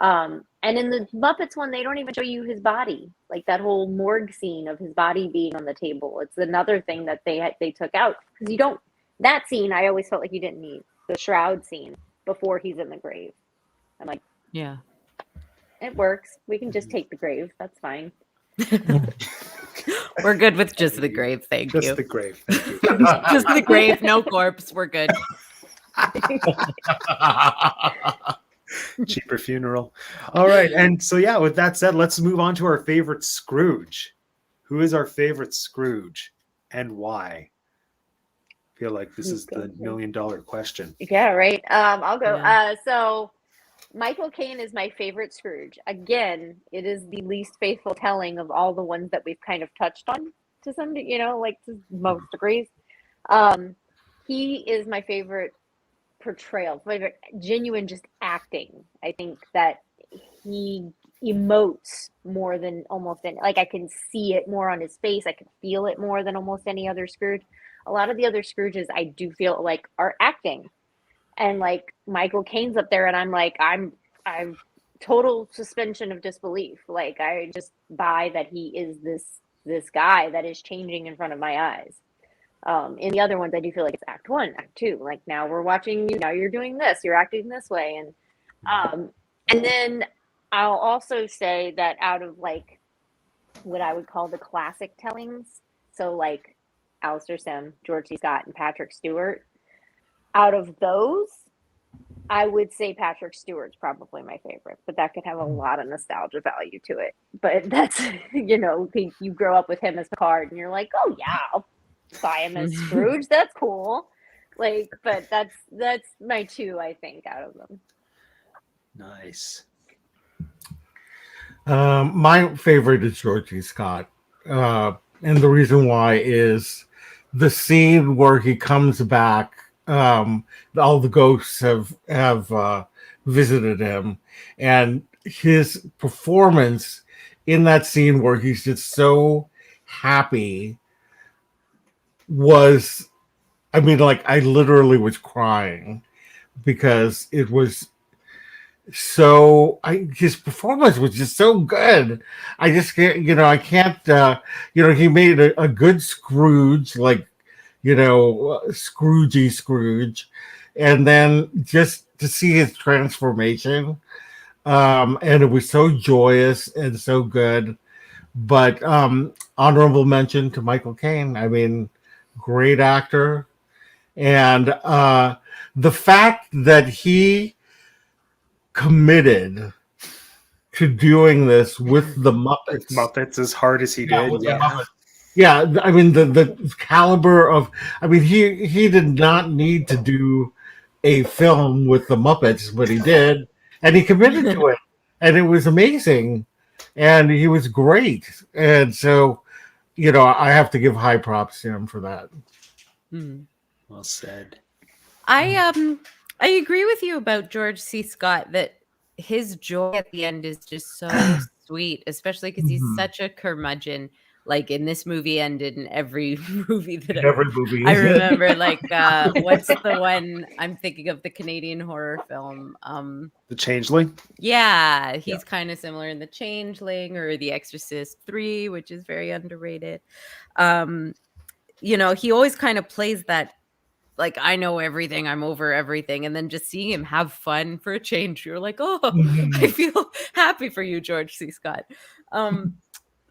And in the Muppets one, they don't even show you his body, like that whole morgue scene of his body being on the table. It's another thing that they took out because you don't. That scene, I always felt like you didn't need the shroud scene before he's in the grave. I'm like, yeah, it works. We can just take the grave. That's fine. We're good with just the grave, thank you. Just the grave, thank you. Just the grave, no corpse. We're good. Cheaper funeral. All right, and so with that said, let's move on to our favorite Scrooge. Who is our favorite Scrooge, and why? I feel like this is the $1 million question. Yeah, right. I'll go. Yeah. So Michael Caine is my favorite Scrooge. Again, it is the least faithful telling of all the ones that we've kind of touched on to some, like to most degrees. He is my favorite portrayal, favorite genuine just acting. I think that he emotes more than almost any, like I can see it more on his face. I can feel it more than almost any other Scrooge. A lot of the other Scrooges I do feel like are acting. And like Michael Caine's up there and I'm like, I'm total suspension of disbelief. Like I just buy that he is this guy that is changing in front of my eyes. In the other ones, I do feel like it's act 1, act 2. Like now we're watching you, now you're doing this, you're acting this way. And then I'll also say that out of like what I would call the classic tellings, so like Alistair Sim, George C. Scott, and Patrick Stewart, out of those, I would say Patrick Stewart's probably my favorite, but that could have a lot of nostalgia value to it. But that's, you grow up with him as Picard and you're like, oh yeah, I'll buy him as Scrooge. That's cool. Like, but that's my two, I think, out of them. Nice. My favorite is George C. Scott. And the reason why is the scene where he comes back. All the ghosts have visited him, and his performance in that scene where he's just so happy was, I mean, like I literally was crying because it was so his performance was just so good. I just can't, I can't, he made a good Scrooge, like, Scroogey Scrooge, and then just to see his transformation, and it was so joyous and so good. But honorable mention to Michael Caine. I mean, great actor, and the fact that he committed to doing this with the Muppets. Muppets as hard as he did. Yeah, I mean the caliber of. I mean he did not need to do a film with the Muppets, but he did, and he committed to it, and it was amazing, and he was great, and so I have to give high props to him for that. Well said. I agree with you about George C. Scott that his joy at the end is just so sweet, especially because he's such a curmudgeon. Like in this movie and in every movie that I remember. Like what's the one I'm thinking of, the Canadian horror film? The Changeling? Yeah, he's kind of similar in The Changeling or The Exorcist 3, which is very underrated. He always kind of plays that, like, I know everything, I'm over everything, and then just seeing him have fun for a change, you're like, oh, I feel happy for you, George C. Scott.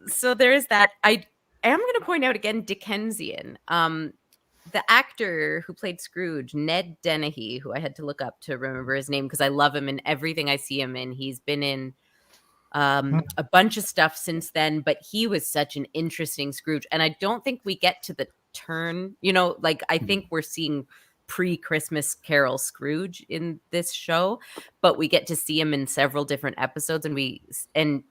So there is that. I am going to point out again Dickensian. The actor who played Scrooge, Ned Dennehy, who I had to look up to remember his name because I love him in everything I see him in. He's been in a bunch of stuff since then, but he was such an interesting Scrooge. And I don't think we get to the turn, I think we're seeing pre-Christmas Carol Scrooge in this show, but we get to see him in several different episodes, and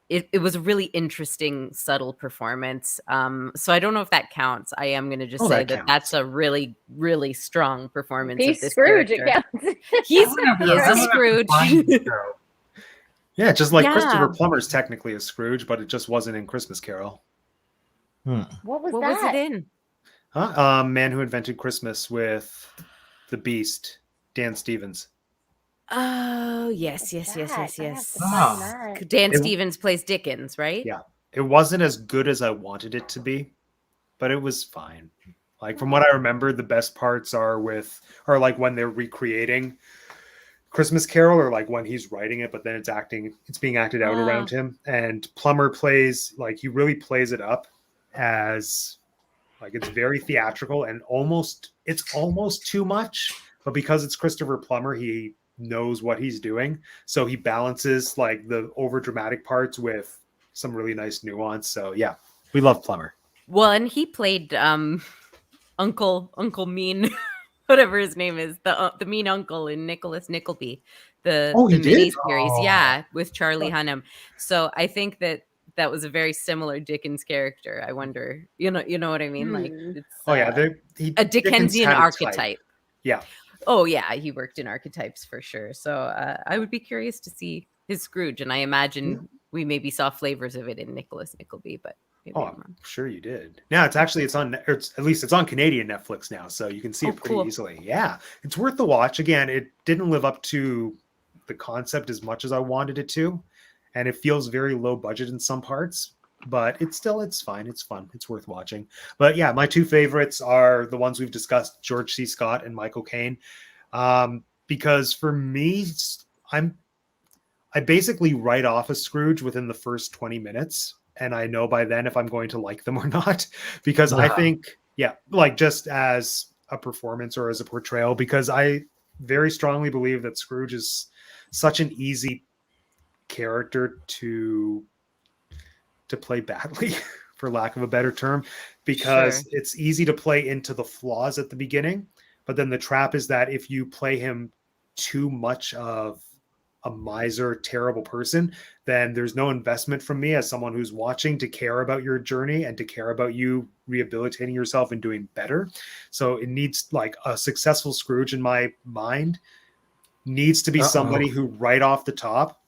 it was a really interesting, subtle performance. So I don't know if that counts. I am going to just say that that's a really, really strong performance He's of this Scrooge, character. It counts. He is a Scrooge. Yeah, just like Christopher Plummer's technically a Scrooge, but it just wasn't in Christmas Carol. What was Was it in? Man Who Invented Christmas with the Beast, Dan Stevens. Oh, yes. Dan It- Stevens plays Dickens, right? Yeah. It wasn't as good as I wanted it to be, but it was fine. Like from what I remember, the best parts are like when they're recreating Christmas Carol, or like when he's writing it, but then it's being acted out around him. And Plummer he really plays it up as like it's very theatrical and it's almost too much, but because it's Christopher Plummer, he knows what he's doing, so he balances like the over dramatic parts with some really nice nuance. So yeah, we love Plummer. Well, and he played Uncle Mean, whatever his name is, the mean uncle in Nicholas Nickleby, the mini series, with Charlie Hunnam. So I think that was a very similar Dickens character. I wonder, you know what I mean? Like, it's a Dickensian archetype. Yeah. Oh yeah, he worked in archetypes for sure. So I would be curious to see his Scrooge, and I imagine we maybe saw flavors of it in Nicholas Nickleby, but maybe I'm sure you did. Now it's on Canadian Netflix now, so you can see it pretty easily. Yeah, it's worth the watch. Again, it didn't live up to the concept as much as I wanted it to, and it feels very low budget in some parts, but it's fine. It's fun. It's worth watching. But yeah, my two favorites are the ones we've discussed, George C. Scott and Michael Caine. Because for me, I basically write off a Scrooge within the first 20 minutes. And I know by then if I'm going to like them or not, because I think, like just as a performance or as a portrayal, because I very strongly believe that Scrooge is such an easy character to play badly, for lack of a better term, because it's easy to play into the flaws at the beginning. But then the trap is that if you play him too much of a miser, terrible person, then there's no investment from me as someone who's watching to care about your journey and to care about you rehabilitating yourself and doing better. So it needs, like, a successful Scrooge in my mind needs to be somebody who right off the top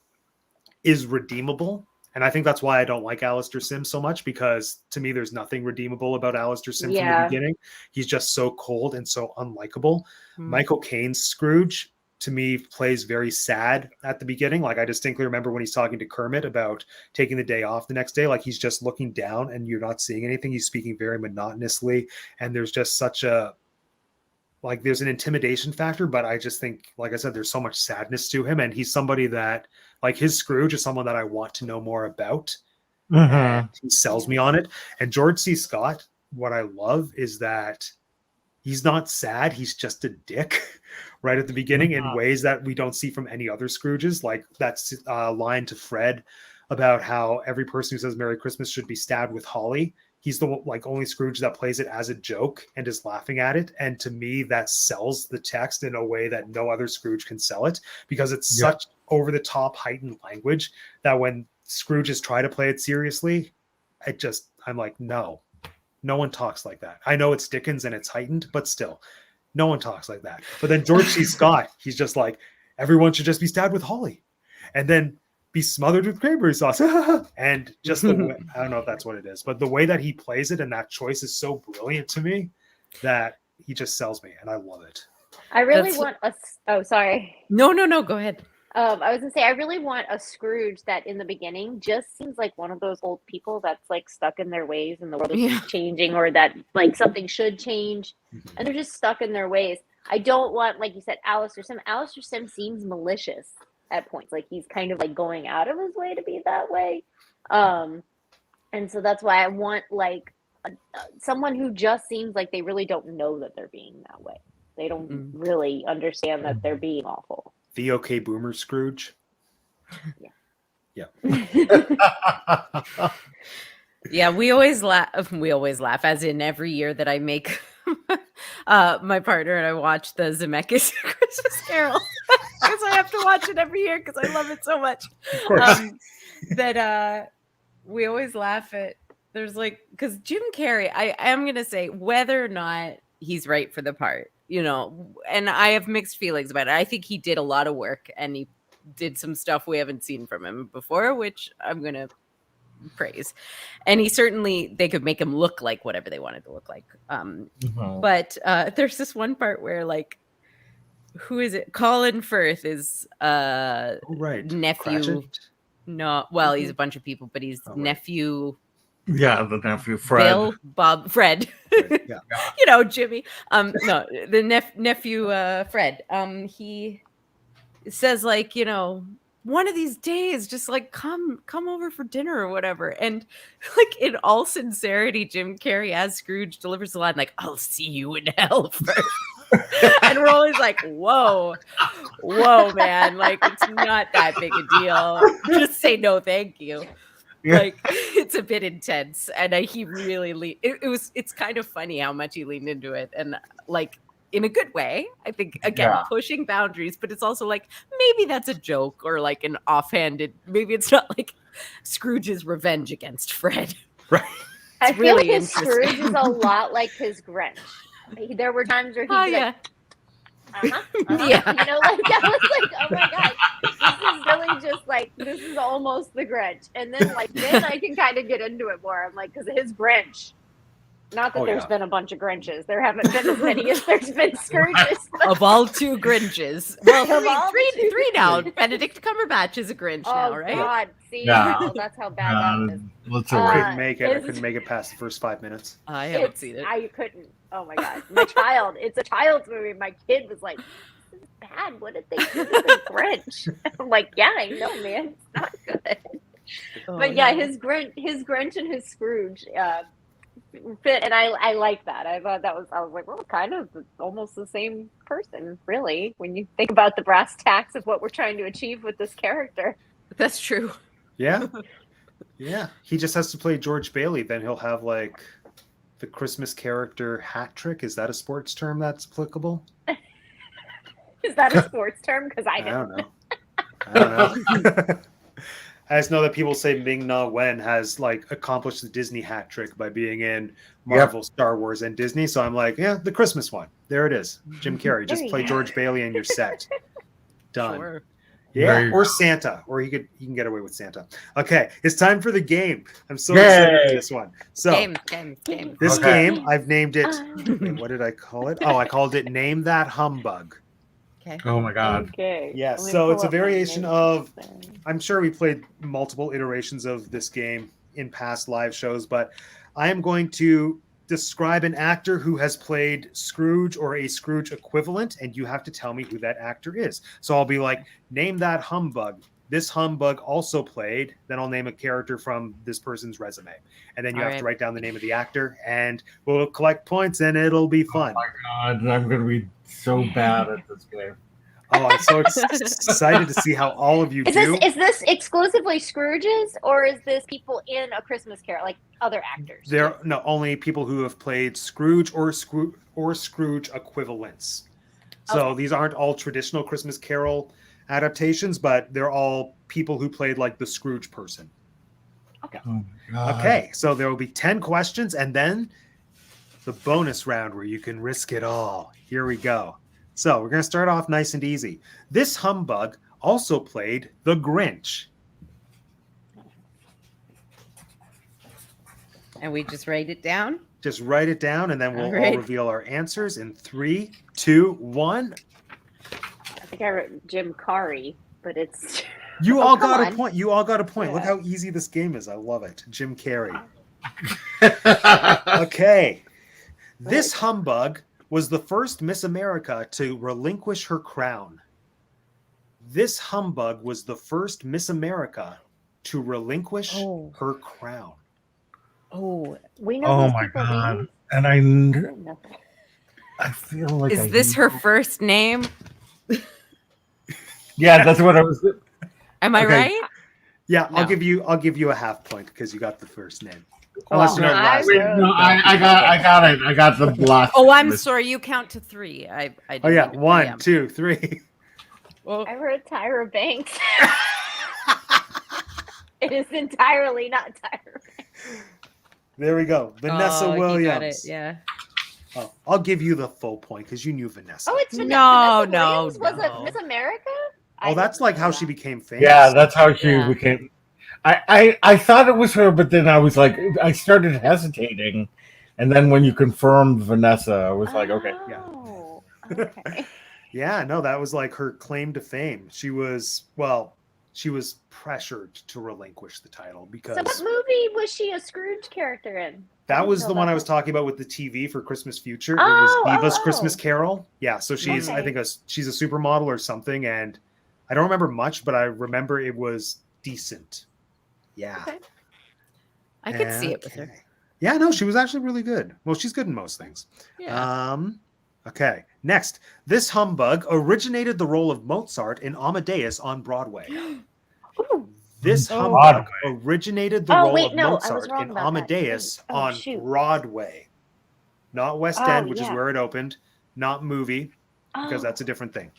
is redeemable. And I think that's why I don't like Alistair Sim so much, because to me, there's nothing redeemable about Alistair Sim from the beginning. He's just so cold and so unlikable. Michael Caine's Scrooge, to me, plays very sad at the beginning. Like, I distinctly remember when he's talking to Kermit about taking the day off the next day, like he's just looking down and you're not seeing anything. He's speaking very monotonously. And there's just such a, like, there's an intimidation factor, but I just think, like I said, there's so much sadness to him. And he's somebody that, like, his Scrooge is someone that I want to know more about. And he sells me on it. And George C. Scott, what I love is that he's not sad. He's just a dick right at the beginning in ways that we don't see from any other Scrooges. Like that line to Fred about how every person who says Merry Christmas should be stabbed with holly. He's the, like, only Scrooge that plays it as a joke and is laughing at it. And to me, that sells the text in a way that no other Scrooge can sell it, because it's such over the top heightened language that when Scrooges try to play it seriously, I'm like, no one talks like that. I know it's Dickens and it's heightened, but still, no one talks like that. But then George C. Scott, he's just like, everyone should just be stabbed with holly and then be smothered with cranberry sauce. And just the way, I don't know if that's what it is, but the way that he plays it and that choice is so brilliant to me that he just sells me, and I love it. I really want a. Oh, sorry. No, go ahead. I was gonna say, I really want a Scrooge that in the beginning just seems like one of those old people that's, like, stuck in their ways and the world is changing, or that, like, something should change and they're just stuck in their ways. I don't want, like you said, Alistair Sim. Alistair Sim seems malicious at points. Like, he's kind of, like, going out of his way to be that way. And so that's why I want, like, someone who just seems like they really don't know that they're being that way. They don't really understand that they're being awful. The OK Boomer Scrooge. Yeah. Yeah, we always laugh, as in every year that I make my partner and I watch the Zemeckis Christmas Carol, because I have to watch it every year because I love it so much. Of course. That we always laugh at. There's, like, because Jim Carrey, I am gonna say, whether or not he's right for the part, you know, and I have mixed feelings about it. I think he did a lot of work and he did some stuff we haven't seen from him before, which I'm gonna praise. And they could make him look like whatever they wanted to look like. But there's this one part where, like, who is it? Colin Firth is nephew. Cratchit? No, well, he's a bunch of people, but he's nephew. Yeah, the nephew Fred. Bill, Bob, Fred. Yeah. You know, Jimmy. No, the nephew Fred. He says, like, you know, one of these days, just, like, come over for dinner or whatever. And, like, in all sincerity, Jim Carrey as Scrooge delivers the line, like, I'll see you in hell first. And we're always like, whoa, man. Like, it's not that big a deal. Just say no, thank you. Yeah. Like, it's a bit intense. And he really, it's kind of funny how much he leaned into it. And, like, in a good way, I think, again, pushing boundaries, but it's also like, maybe that's a joke, or like an offhanded, maybe it's not like Scrooge's revenge against Fred. Right. I feel like his Scrooge is a lot like his Grinch. There were times where he'd be like, yeah. You know, like, I was like, oh my God, this is really just like, this is almost the Grinch. And then, like, then I can kind of get into it more. I'm like, because his Grinch. Not that there's been a bunch of Grinches. There haven't been as many as there's been Scrooges. Of all two Grinches. Well, three now. Benedict Cumberbatch is a Grinch now, right? Oh, God. See, that's how bad that is. I couldn't make it past the first 5 minutes. I haven't seen it. I couldn't. Oh, my God. My child. It's a child's movie. My kid was like, this is bad. What did they do to the Grinch? I'm like, yeah, I know, man. It's not good. But yeah, his Grinch and his Scrooge fit, and I like that. I thought I was like, well, kind of almost the same person, really, when you think about the brass tacks of what we're trying to achieve with this character. That's true. Yeah. Yeah. He just has to play George Bailey, then he'll have, like, the Christmas character hat trick. Is that a sports term that's applicable? Is that a sports term? Because I I don't. don't know. I don't know. I just know that people say Ming-Na Wen has like accomplished the Disney hat trick by being in Marvel, Star Wars, and Disney. So I'm like, yeah, the Christmas one. There it is. Jim Carrey. Just you play go. George Bailey and you're set. Done. Sure. Yeah, There you or go. Santa, or you can get away with Santa. Okay, it's time for the game. I'm so excited for Yay. this one. So Game. this Okay. game, I've named it. Wait, what did I call it? Oh, I called it "Name That Humbug." Okay. Oh my God. Okay. Yeah, Let me so pull it's a up my variation notes of- then. I'm sure we played multiple iterations of this game in past live shows, but I am going to describe an actor who has played Scrooge or a Scrooge equivalent, and you have to tell me who that actor is. So I'll be like, name that humbug. This humbug also played, then I'll name a character from this person's resume. And then you All have to right. write down the name of the actor, and we'll collect points, and it'll be fun. God, I'm going to be so bad at this game. Oh, I'm so excited to see how all of you do. Is this exclusively Scrooge's, or is this people in A Christmas Carol, like other actors? There no only people who have played Scrooge or Scrooge equivalents. So these aren't all traditional Christmas Carol adaptations, but they're all people who played like the Scrooge person. Oh my God. Okay, so there will be 10 questions and then the bonus round where you can risk it all. Here we go. So we're going to start off nice and easy. This humbug also played the Grinch. And we just write it down. Just write it down and then we'll All all right. reveal our answers in 3, 2, 1. I think I wrote Jim Carrey, but it's You Oh, all come got a on. point. You all got a point. Look Yeah. how easy this game is. I love it. Jim Carrey. Okay. This humbug was the first Miss America to relinquish her crown. This humbug was the first Miss America to relinquish Oh. her crown. Oh, we know Oh these my people God. names. And I didn't know that. I feel like is this her first name? Yeah, that's what I was. Am I Okay. right? Yeah, No. I'll give you a half point because you got the first name. Well, Unless you know the I last wrote- name. No, I got it. I got the block. Oh, I'm sorry. You count to 3. I didn't Oh yeah, mean to- 1, yeah. 2, 3. Well, I wrote Tyra Banks. It is entirely not Tyra Banks. There we go. Vanessa oh, Williams. he got it. Yeah. Oh, I'll give you the full point because you knew Vanessa. Oh, it's No, Vanessa no, Williams was no. a Miss America? Oh, that's like how she became famous. Yeah, that's how she Yeah. became. I thought it was her, but then I was like, I started hesitating, and then when you confirmed Vanessa, I was like, okay, yeah. Oh, okay. Yeah, no, that was like her claim to fame. She was pressured to relinquish the title because So what movie was she a Scrooge character in? that was know the one about I was that. talking about with the TV for Christmas Future. It Oh, was Diva's oh, Christmas oh. Carol. Yeah, so she's I Okay. think she's a supermodel or something, and I don't remember much, but I remember it was decent. Yeah. Okay. I could see it with her. Okay. Yeah, no, she was actually really good. Well, she's good in most things. Yeah. Okay. Next, this humbug originated the role of Mozart in Amadeus on Broadway. Ooh. This Oh. humbug Broadway. originated the Oh, role wait, of no, I was Mozart wrong in about that. Amadeus Oh, on shoot. Broadway. Not West Oh, End, which is yeah. where it opened, not movie, because Oh. that's a different thing.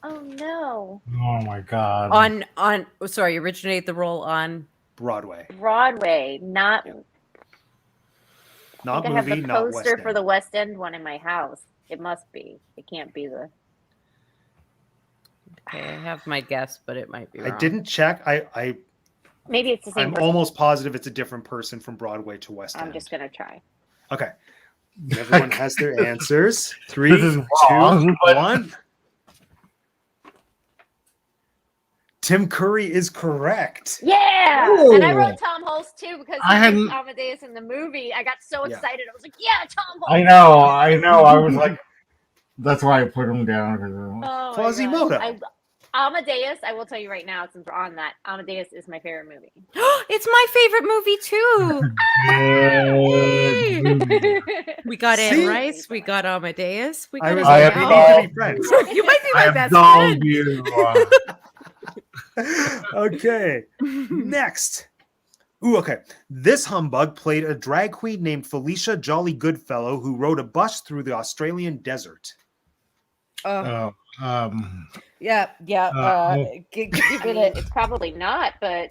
Oh no. oh my god, on sorry, originated the role on Broadway. Broadway, not. Yeah. I Not think I have movie, the not West poster End. for the West End one in my house. It must be. It can't be the. Okay, I have my guess, but it might be wrong. I didn't check. Maybe it's the same I'm person. almost positive it's a different person from Broadway to West End. I'm just gonna try. Okay. Everyone has their answers. 3, This is 2, wrong, but- 1. Tim Curry is correct. Yeah, Ooh. and I wrote Tom Hulse too because I he hadn't- was Amadeus in the movie. I got so Yeah. excited. I was like, "Yeah, Tom Hulse." I know. I was like, that's why I put him down. 'Cause, Oh my Quasimodo. gosh. Amadeus. I will tell you right now, since we're on that, Amadeus is my favorite movie. It's my favorite movie too. Good. We got See? Anne Rice. We got Amadeus. We I got was I like, have we everything. need to be friends. You might be I my best absolved friend. you. Okay. Next. Ooh, okay. This humbug played a drag queen named Felicia Jolly Goodfellow who rode a bus through the Australian desert. Oh, Yeah. yeah. Give I it mean, a. it's probably not, but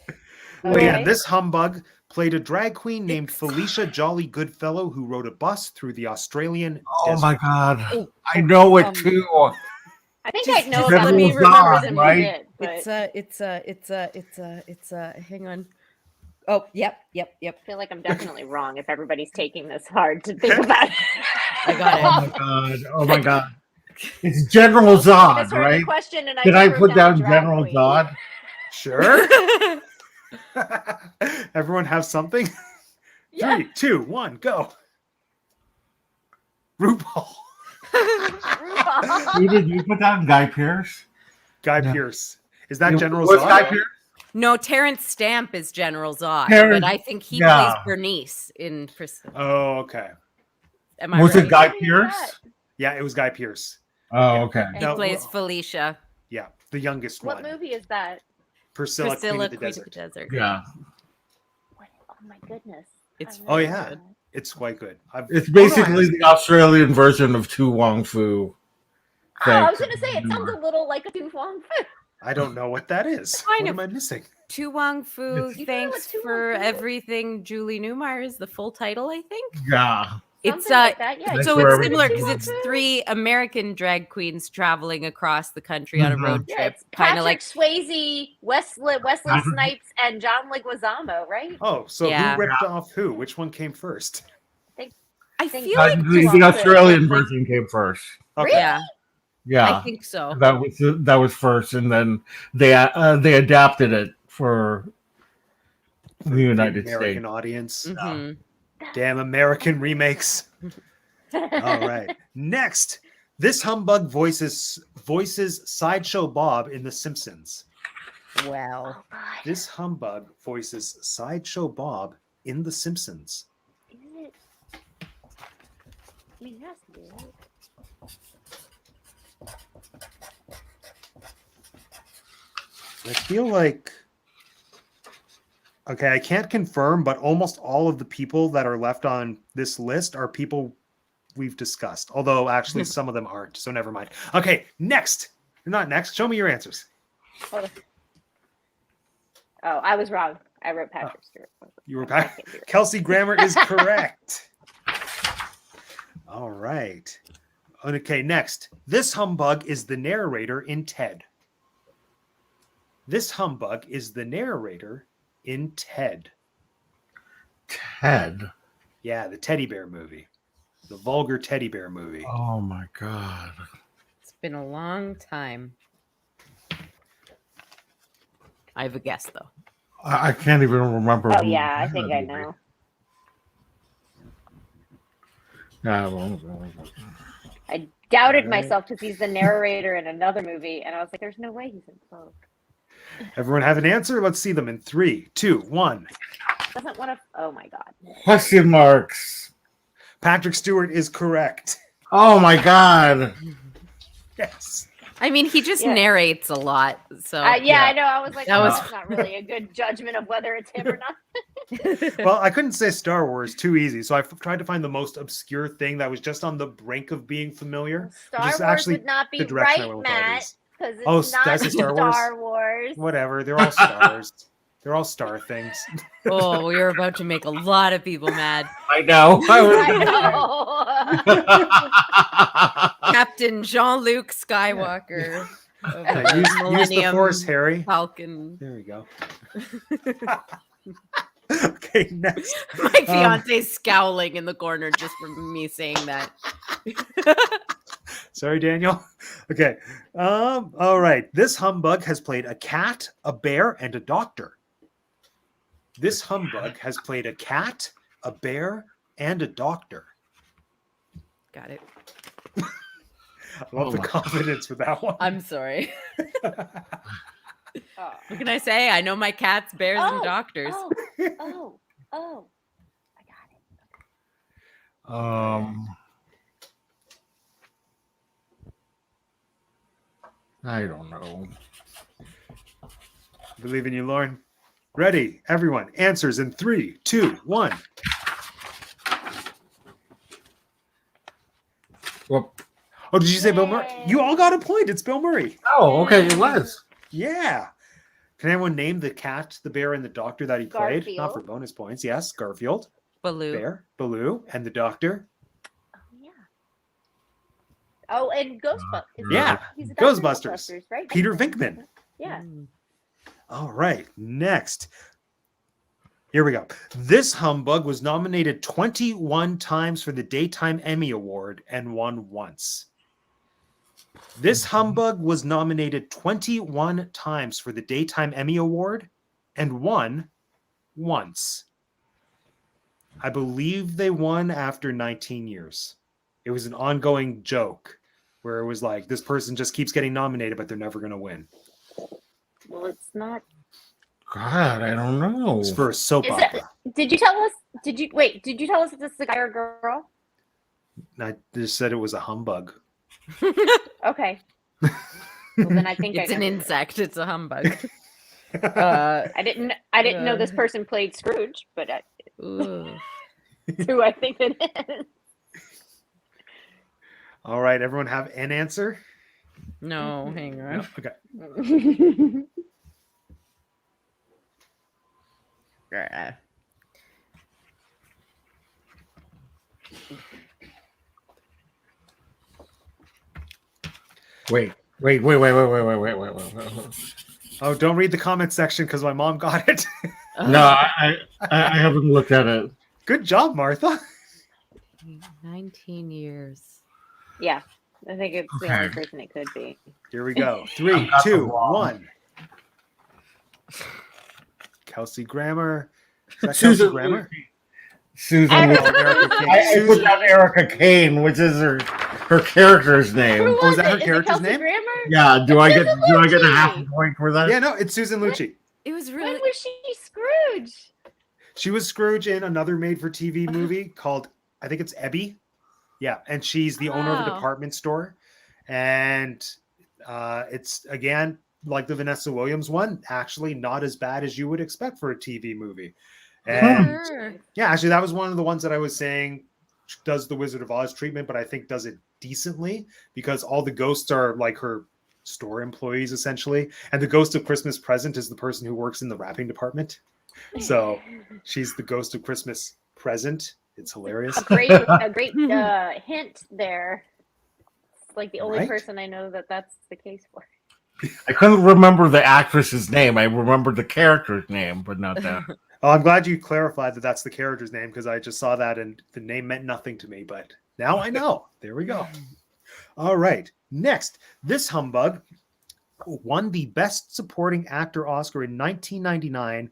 But yeah, okay. this humbug played a drag queen named It's- Felicia Jolly Goodfellow who rode a bus through the Australian Oh desert. my God. Oh, I know it um, too. I think Just- I know just about let me this for some remember, reason we right? did, but It's hang on. Oh, yep. I feel like I'm definitely wrong if everybody's taking this hard to think about it. I got it. Oh my God. Oh my God. It's General I Zod, misheard right? the question and I Did just I wrote put down drag General queen. Zod? Sure. Everyone have something? Yeah. 3, 2, 1, go. RuPaul. Who did you put down? Guy Pearce? Guy No. Pearce. Is that It General was Zod? Guy Pearce? No, Terrence Stamp is General Zod, Terrence- but I think he yeah. plays Bernice in Kristen. Oh, okay. Am I Was right? it Guy Who is Pearce? Yeah, it was Guy Pearce. Oh, Yeah. okay. He No, plays well- Felicia. Yeah, the youngest What one. movie is that? Priscilla, Priscilla, Queen of the Desert. Yeah. Oh my goodness. It's- I've Oh, never yeah. seen that. It's quite good. It's Oh, no, I basically haven't- the Australian version of Tu Wong Fu. Oh, I was gonna say it sounds a little like a Tu Wong Fu. I don't know what that is. Kind What of. am I missing? Tu Wong Fu, You don't know thanks what Tu Wong for Fu is? everything. Julie Newmar is the full title, I think. Yeah. It's Something like that. Yeah. That's so where it's we- similar Tu because Wong it's Fu? 3 American drag queens traveling across the country on a Mhm. road Yeah, trip, it's kind Patrick of like Swayze, Wesley Patrick- Snipes, and John Leguizamo, right? Oh, so Yeah. who ripped off who? Which one came first? I think feel Uh, like Tu the Wong Fu. Australian Like- version came first. Okay. yeah, Yeah. I think so. That was first, and then they adapted it for For the United American States. audience. Mhm. Damn American remakes. All right. Next, this humbug voices Sideshow Bob in The Simpsons. Well, Oh God. This humbug voices Sideshow Bob in The Simpsons. Is it? I mean, it has to be. Right? I feel like. Okay, I can't confirm, but almost all of the people that are left on this list are people we've discussed. Although, actually, some of them aren't. So never mind. Okay, next. Not next. Show me your answers. Hold on. Oh, I was wrong. I wrote Patrick Stewart. You were I back. can't do it. Kelsey Grammer is correct. All right. Okay, next. This humbug is the narrator in Ted. This humbug is the narrator in Ted. Ted. Yeah, the teddy bear movie. The vulgar teddy bear movie. Oh my God. it's been a long time. I have a guess though. I can't even remember. Oh who yeah, I had think that I movie. know. Yeah, well, I doubted Alright. myself because he's the narrator in another movie, and I was like, "There's no way he's in both." Everyone have an answer? Let's see them in 3, 2, 1. Doesn't want to. Oh my God. question marks. Patrick Stewart is correct. Oh my God. Yes. I mean, he just Yeah. narrates a lot, so Yeah, yeah. I know. I was like, That oh, was- that's not really a good judgment of whether it's him or not. Well, I couldn't say Star Wars too easy, so I tried to find the most obscure thing that was just on the brink of being familiar. Star is Wars actually would not be The direction I right, went with all Matt, these. because it's Oh, not that's a Star Wars? Star Wars. Whatever. They're all stars. They're all star things. oh, we were about to make a lot of people mad. I know. I know. Captain Jean-Luc Skywalker of Yeah, the use the Millennium Force, Harry. Falcon. There we go. Okay, next. My fiance's scowling in the corner just from me saying that. Sorry, Daniel. Okay. All right. This humbug has played a cat, a bear, and a doctor. This humbug has played a cat, a bear, and a doctor. Got it. I love Oh the my confidence with that one. I'm sorry. Oh. What can I say? I know my cats, bears, and doctors. Oh. I got it. I don't know. Believe in you, Lauren. Ready, everyone. Answers in 3, 2, 1. Well, Oh, did you say Bill Murray? You all got a point. It's Bill Murray. oh, okay, it was. Yeah. Can anyone name the cat, the bear, and the doctor that he played? Not for Garfield. bonus points. Yes, Garfield, Baloo. Bear, Baloo, and the doctor. Oh, yeah. Oh, and Ghostbusters. Yeah, He's a doctor in Ghostbusters. right? Peter Venkman. Yeah. Mm. All right, next. Here we go. This humbug was nominated 21 times for the Daytime Emmy Award and won once. This humbug was nominated 21 times for the Daytime Emmy Award and won once. I believe they won after 19 years. It was an ongoing joke where it was like, this person just keeps getting nominated, but they're never going to win. Well, it's not. God, I don't know. It's for a soap Is opera. Did you tell us? Did you tell us if this is a guy or a girl? I just said it was a humbug. Okay. Well, then I think It's I an know. insect. It's a humbug. I didn't know this person played Scrooge, but Ooh. that's who I think it is. All right, everyone have an answer? No, hang on. No? Okay. Wait. Oh, don't read the comment section because my mom got it. No, I haven't looked at it. Good job, Martha. 19 years. Yeah, I think it's the Okay. only person it could be. Here we go. 3, got the 2, wrong. 1. Kelsey Grammer. Is that Kelsey Susan Grammer? Susan. I- Oh, Erica Kane. I put Susan. down Erica Kane, which is her character's name. Who Oh, is that her it? Is it character's Kelsey name? Grammer? Yeah, do I get a Lucci. half a point for that? Yeah, no, it's Susan Lucci. It was When really. was she Scrooge? She was Scrooge in another made-for-TV movie called, I think it's Ebby. Yeah, and she's the owner of a Wow. department store. And it's, again, like the Vanessa Williams one, actually not as bad as you would expect for a TV movie. And Sure. yeah, actually, that was one of the ones that I was saying does the Wizard of Oz treatment, but I think does it decently because all the ghosts are like her store employees, essentially. And the ghost of Christmas Present is the person who works in the wrapping department. So she's the ghost of Christmas Present. It's hilarious. A great hint there. It's like the only Right? person I know that's the case for. I couldn't remember the actress's name. I remembered the character's name, but not that. Oh, I'm glad you clarified that that's the character's name because I just saw that and the name meant nothing to me, but now I know. There we go. All right. Next, this humbug won the Best Supporting Actor Oscar in 1999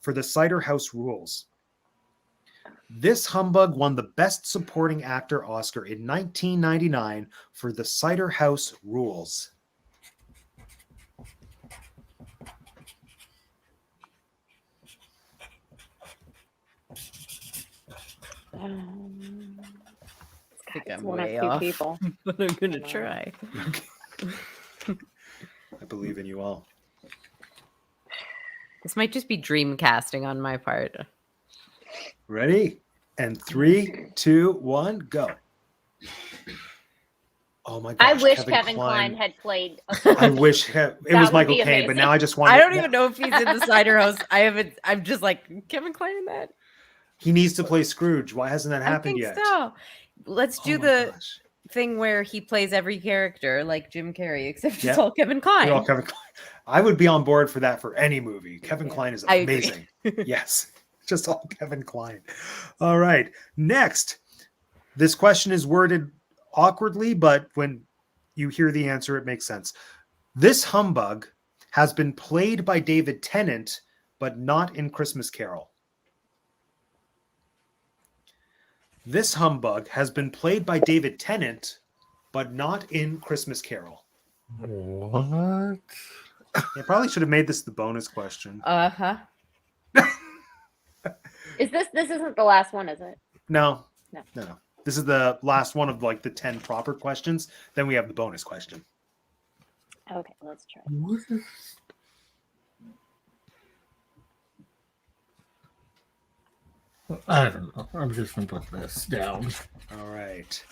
for The Cider House Rules. This humbug won the Best Supporting Actor Oscar in 1999 for The Cider House Rules. I think It's I'm one of way two off, people. but I'm gonna I know. try. I believe in you all. This might just be dream casting on my part. Ready? And 3, 2, 1, go. Oh my gosh. I wish Kevin Kline had played. I wish it That was would Michael be Caine, but amazing. now I just want I don't even know if he's in the cider house. I'm just like Kevin Kline in that. He needs to play Scrooge. Why hasn't that I happened think yet? so. Let's Oh do my the gosh. thing where he plays every character like Jim Carrey, except Yeah. it's all Kevin Kline. They're all Kevin Kline. I would be on board for that for any movie. Kevin Yeah, Kline is I agree. amazing. Yes, just all Kevin Kline. All right. Next, this question is worded awkwardly, but when you hear the answer, it makes sense. This humbug has been played by David Tennant, but not in Christmas Carol. This humbug has been played by David Tennant, but not in Christmas Carol. What? I probably should have made this the bonus question. Uh-huh. Is this isn't the last one, is it? No. No. This is the last one of like the 10 proper questions. Then we have the bonus question. Okay, let's try. What is... I don't know. I'm just gonna put this down. All right.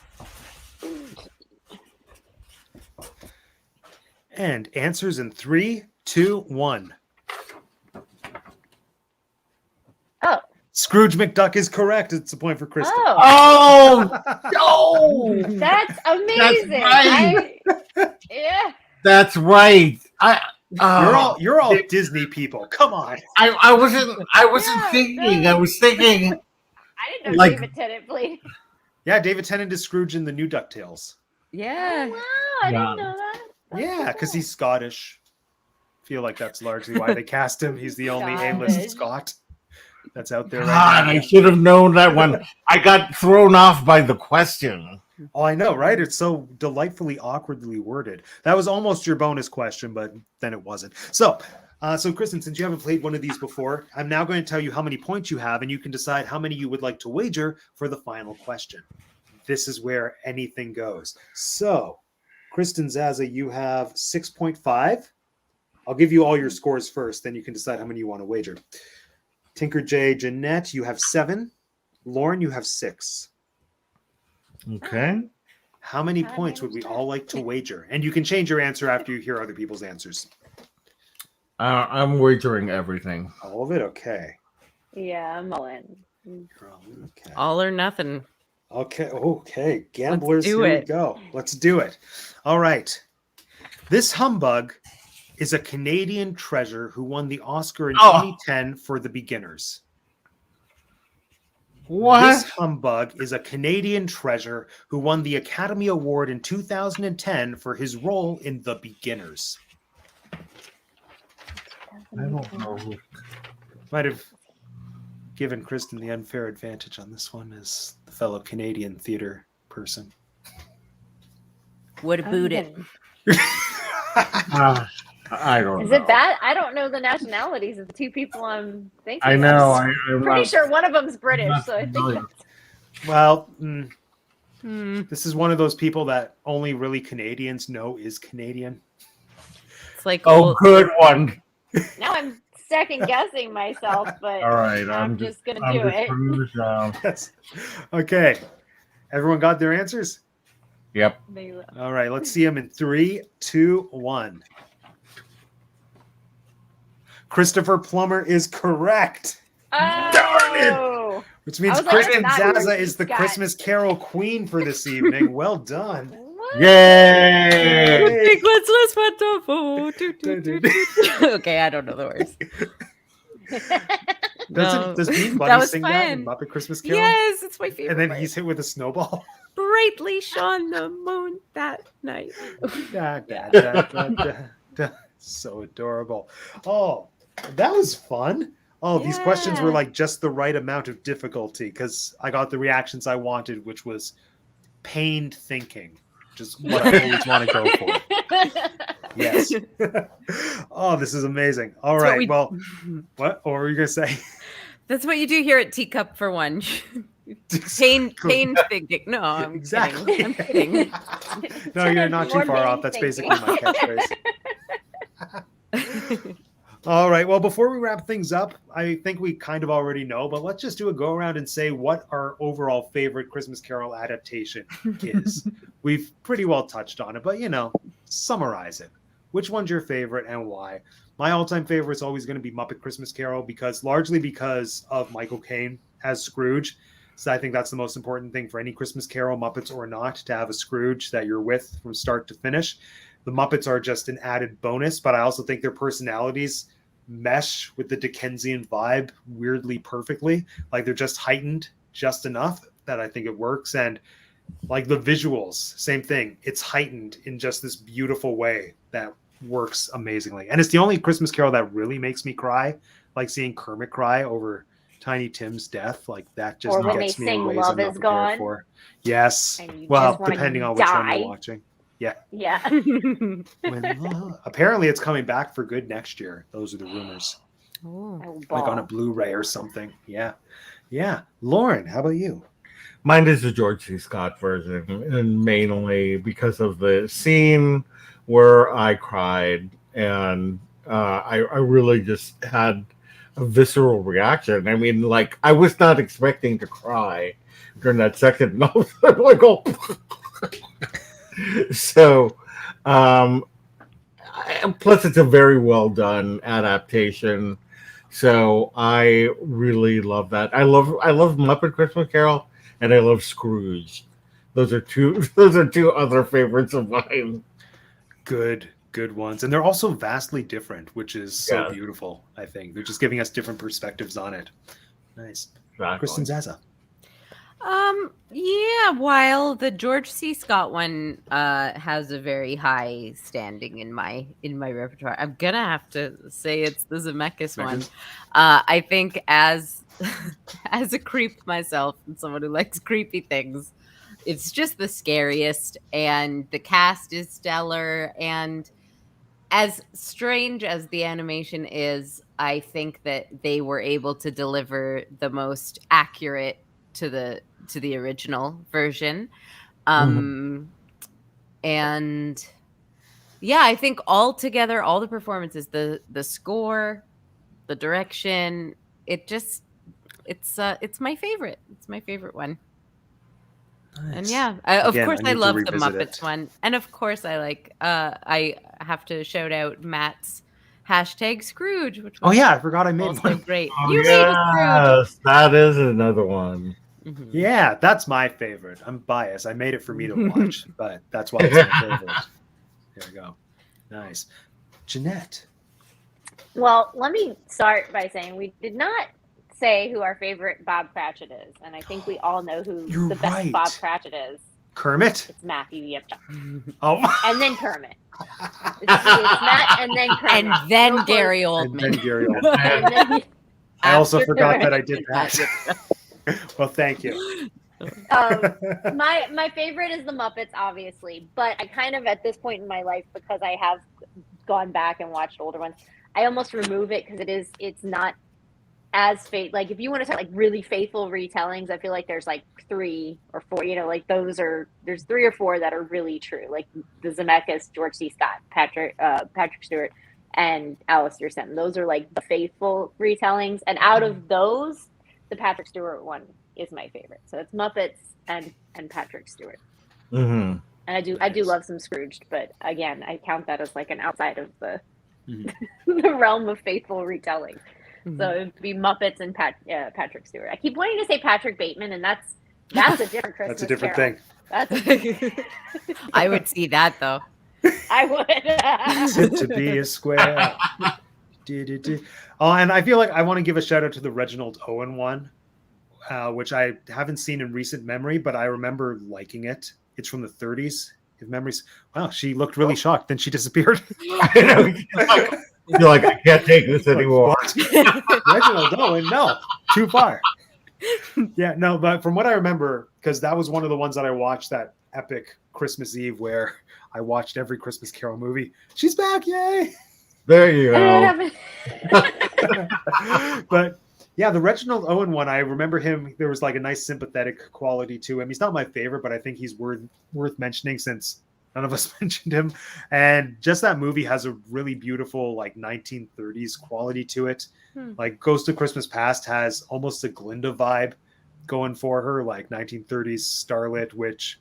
And answers in 3, 2, 1. Oh. Scrooge McDuck is correct. It's a point for Kristen. Oh, Oh no! that's amazing. right. Yeah. That's right. You're all Disney people. Come on. I wasn't Yeah, thinking. no. I was thinking. I didn't know Like- David Tennant played. Yeah, David Tennant is Scrooge in the new DuckTales. Yeah. Wow, I Yeah. didn't know that. That's Yeah, so because cool. he's Scottish. Feel like that's largely why they cast him. He's the only A-list Scottish. Scot that's out there God, right now. I should have known that one. I got thrown off by the question. Oh, I know, right? It's so delightfully awkwardly worded. That was almost your bonus question, but then it wasn't. So Kristen, since you haven't played one of these before, I'm now going to tell you how many points you have, and you can decide how many you would like to wager for the final question. This is where anything goes. So, Kristen, Zaza, you have 6.5. I'll give you all your scores first, then you can decide how many you want to wager. Tinker J, Jeanette, you have 7. Lauren, you have 6. Okay. How many God, points I would we understand. all like to wager? And you can change your answer after you hear other people's answers. I'm wagering everything. All of it? Okay. Yeah, I'm all in. Okay. All or nothing. Okay. Gamblers, do here we it. go. Let's do it. All right. This humbug is a Canadian treasure who won the Oscar in Oh. 2010 for The Beginners. What? This humbug is a Canadian treasure who won the Academy Award in 2010 for his role in The Beginners. I don't know. Might have given Kristen the unfair advantage on this one as the fellow Canadian theater person. Would have booed it. I don't Is know. it that? I don't know the nationalities of the two people I'm thinking. I know. of. I'm Pretty not- sure one of them's British, not so I think familiar. that's Well, Hmm. this is one of those people that only really Canadians know is Canadian. It's like Oh, old- good one. now I'm second guessing myself, but All right. I'm just gonna I'm do just it. putting this down. Yes. Okay. Everyone got their answers? Yep. All right. Let's see them in 3, 2, 1. Christopher Plummer is correct, Oh, which means I was like, Kristen that's not Zaza Ricky is the Scott. Christmas Carol queen for this evening. Well done. what? Yay! Let's wonderful. Okay, I don't know the words. No. Does Bean That Buddy was sing that in fun. Muppet Christmas Carol? Yes, it's my favorite. And then part. he's hit with a snowball. brightly shone the moon that night. Da, da, da, da, da, da. So adorable. Oh, that was fun. Oh, these questions were Yeah. like just the right amount of difficulty because I got the reactions I wanted, which was pained thinking, just what I always want to go for. Yes. Oh, this is amazing. All That's what right. we- Well, what were you going to say? That's what you do here at Teacup for One. Pain thinking. No, I'm Exactly. kidding. I'm kidding. No, you're not too More far off. pain That's thinking. basically my catchphrase. All right. Well, before we wrap things up, I think we kind of already know, but let's just do a go around and say what our overall favorite Christmas Carol adaptation is. We've pretty well touched on it, but summarize it. Which one's your favorite and why? My all-time favorite is always going to be Muppet Christmas Carol largely because of Michael Caine as Scrooge. So I think that's the most important thing for any Christmas Carol, Muppets or not, to have a Scrooge that you're with from start to finish. The Muppets are just an added bonus, but I also think their personalities mesh with the Dickensian vibe weirdly perfectly. Like they're just heightened just enough that I think it works. And like the visuals, same thing. It's heightened in just this beautiful way that works amazingly. And it's the only Christmas Carol that really makes me cry, like seeing Kermit cry over Tiny Tim's death. Like that just Or when gets they me in sing ways Love I'm not Is prepared Gone. for. Yes. And you Well, just wanna depending on which one die. you're watching. Yeah. Yeah. Apparently it's coming back for good next year. Those are the rumors. Oh. Oh, Like on a ball. Blu-ray or something. Yeah. Lauren, how about you? Mine is the George C. Scott version, and mainly because of the scene where I cried, and I really just had a visceral reaction. I mean, like, I was not expecting to cry during that second. And I was like, oh. So, plus it's a very well done adaptation. So I really love that. I love Muppet Christmas Carol, and I love Scrooge. Those are two other favorites of mine. Good ones. And they're also vastly different, which is so Yeah. beautiful, I think. They're just giving us different perspectives on it. Nice. Exactly. Kristen, Zaza. Yeah, while the George C. Scott one has a very high standing in my repertoire, I'm gonna have to say it's the Zemeckis one. I think as as a creep myself and someone who likes creepy things, it's just the scariest, and the cast is stellar, and as strange as the animation is, I think that they were able to deliver the most accurate to the original version. And yeah, I think all together, all the performances, the score, the direction, it's my favorite. It's my favorite one. Nice. And yeah, of Again, course I I need to love the revisit Muppets it. one. And of course I like I have to shout out Matt's hashtag Scrooge, which Oh was yeah, I forgot I made also one. great. Oh, You made a Scrooge. yes, that is another one. Mhm. Yeah, that's my favorite. I'm biased. I made it for me to watch, but that's why it's my favorite. There we go. Nice. Jeanette. Well, let me start by saying we did not say who our favorite Bob Cratchit is, and I think we all know who You're the best right. Bob Cratchit is. Kermit. It's Matthew Yipchak, Oh. and then Kermit. It's Matt, and then Kermit, And then Real close. Gary And Oldman. then Gary Oldman. And then, I also After forgot Kermit that I did that. Well, thank you. my favorite is the Muppets, obviously, but I kind of at this point in my life, because I have gone back and watched older ones, I almost remove it because it's not as like if you want to talk like really faithful retellings, I feel like there's like 3 or 4, like there's 3 or 4 that are really true, like the Zemeckis, George C. Scott, Patrick Stewart, and Alistair Sim. Those are like the faithful retellings, and out of those, the Patrick Stewart one is my favorite. So it's Muppets and Patrick Stewart. Mm-hmm. And I do love some Scrooged, but again, I count that as like an outside of the Mhm. the realm of faithful retelling. Mhm. So it would be Muppets and Patrick Stewart. I keep wanting to say Patrick Bateman, and that's a different Christmas. That's a different Carol. thing. That's I would see that though. I would. Sit to be a square. Do. Oh, and I feel like I want to give a shout out to the Reginald Owen one, which I haven't seen in recent memory, but I remember liking it. It's from the 30s. If memories, wow, she looked really shocked. Then she disappeared. I know. You're like, I can't take this anymore. Reginald Owen, no, too far. Yeah, no, but from what I remember, because that was one of the ones that I watched that epic Christmas Eve where I watched every Christmas Carol movie. She's back, yay! There you go. But yeah, the Reginald Owen one, I remember him. There was like a nice sympathetic quality to him. He's not my favorite, but I think he's worth mentioning since none of us mentioned him. And just that movie has a really beautiful like 1930s quality to it. Like Ghost of Christmas Past has almost a Glinda vibe going for her, like 1930s starlet, which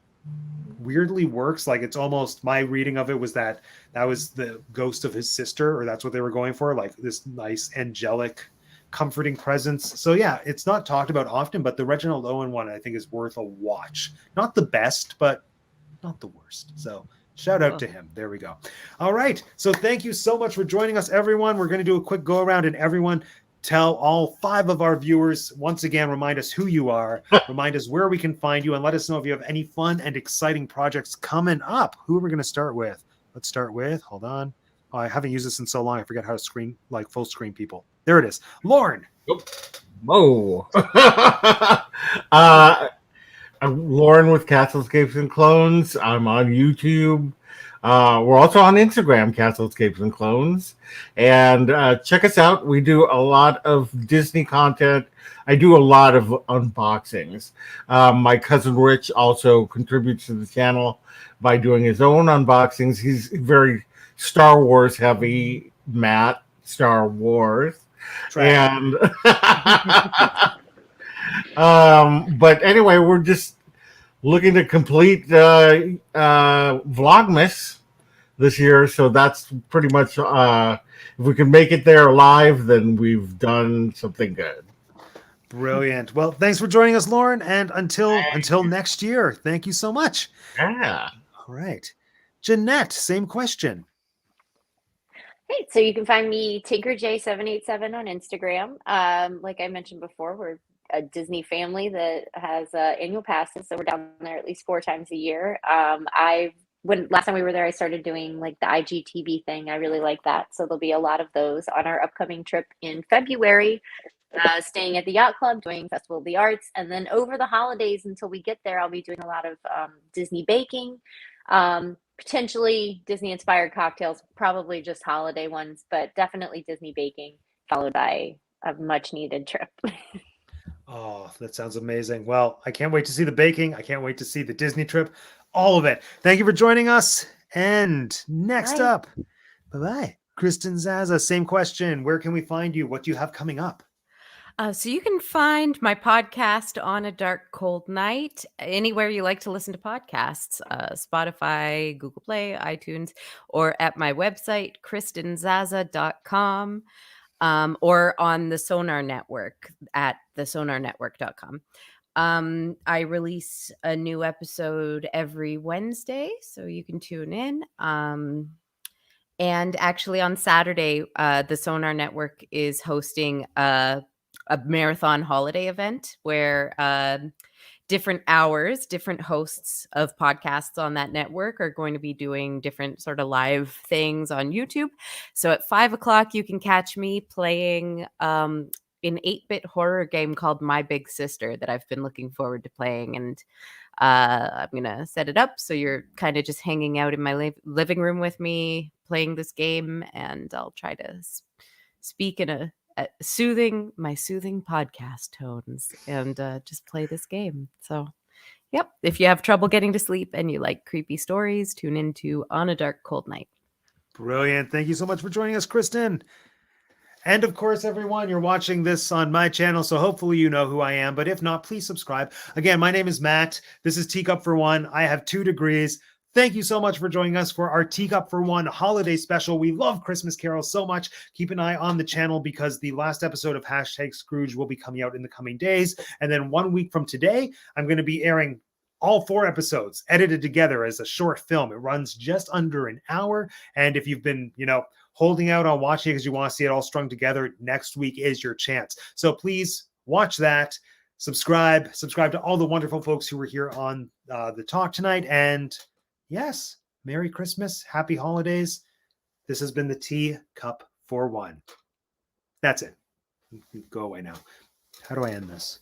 weirdly works. Like it's almost, my reading of it was that was the ghost of his sister, or that's what they were going for, like this nice angelic comforting presence. So yeah, it's not talked about often, but the Reginald Owen one I think is worth a watch. Not the best, but not the worst. So shout out to him. There we go. All right. So thank you so much for joining us, everyone. We're going to do a quick go around and everyone tell all 5 of our viewers, once again, remind us who you are, remind us where we can find you, and let us know if you have any fun and exciting projects coming up. Who are we going to start with? Let's start with, hold on. Oh, I haven't used this in so long. I forget how to screen, like full screen people. There it is. Lauren. Whoa. I'm Lauren with Castlescapes and Clones. I'm on YouTube. We're also on Instagram, Castlescapes and Clones. And check us out. We do a lot of Disney content. I do a lot of unboxings. My cousin Rich also contributes to the channel by doing his own unboxings. He's very Star Wars heavy, Matt, Star Wars. Tragic. And but anyway, we're just looking to complete Vlogmas this year, so that's pretty much if we can make it there live, then we've done something good. Brilliant. Well, thanks for joining us, Lauren, and until next year, thank you so much. Yeah. All right. Jeanette, same question. Hey, so you can find me TinkerJ787 on Instagram. Like I mentioned before, we're a Disney family that has annual passes, so we're down there at least 4 times a year. When last time we were there, I started doing like the IGTV thing. I really like that, so there'll be a lot of those on our upcoming trip in February. Staying at the Yacht Club, doing Festival of the Arts, and then over the holidays until we get there, I'll be doing a lot of Disney baking. Potentially Disney inspired cocktails, probably just holiday ones, but definitely Disney baking, followed by a much needed trip. Oh, that sounds amazing. Well, I can't wait to see the baking. I can't wait to see the Disney trip. All of it. Thank you for joining us. And next Bye. up, bye-bye. Kristen, Zaza, same question. Where can we find you? What do you have coming up? So you can find my podcast On a Dark Cold Night anywhere you like to listen to podcasts, Spotify, Google Play, iTunes, or at my website, kristenzaza.com, or on the Sonar Network at thesonarnetwork.com. I release a new episode every Wednesday, so you can tune in. And actually on Saturday, the Sonar Network is hosting a marathon holiday event where different hours, different hosts of podcasts on that network are going to be doing different sort of live things on YouTube. So at 5:00, you can catch me playing an 8-bit horror game called My Big Sister that I've been looking forward to playing. And I'm going to set it up so you're kind of just hanging out in my living room with me playing this game, and I'll try to speak in a soothing podcast tones and just play this game. So yep, if you have trouble getting to sleep and you like creepy stories, tune into On a Dark Cold Night. Brilliant. Thank you so much for joining us, Kristen. And of course, everyone, you're watching this on my channel, so hopefully you know who I am. But if not, please subscribe. Again, my name is Matt. This is Teacup For One. I have 2 degrees. Thank you so much for joining us for our Teacup For One holiday special. We love Christmas carols so much. Keep an eye on the channel because the last episode of #Scrooge will be coming out in the coming days. And then 1 week from today, I'm going to be airing all 4 episodes edited together as a short film. It runs just under an hour. And if you've been, holding out on watching it because you want to see it all strung together, next week is your chance. So please watch that. Subscribe to all the wonderful folks who were here on the talk tonight. And yes, Merry Christmas, Happy Holidays. This has been the Teacup For One. That's it. Go away now. How do I end this?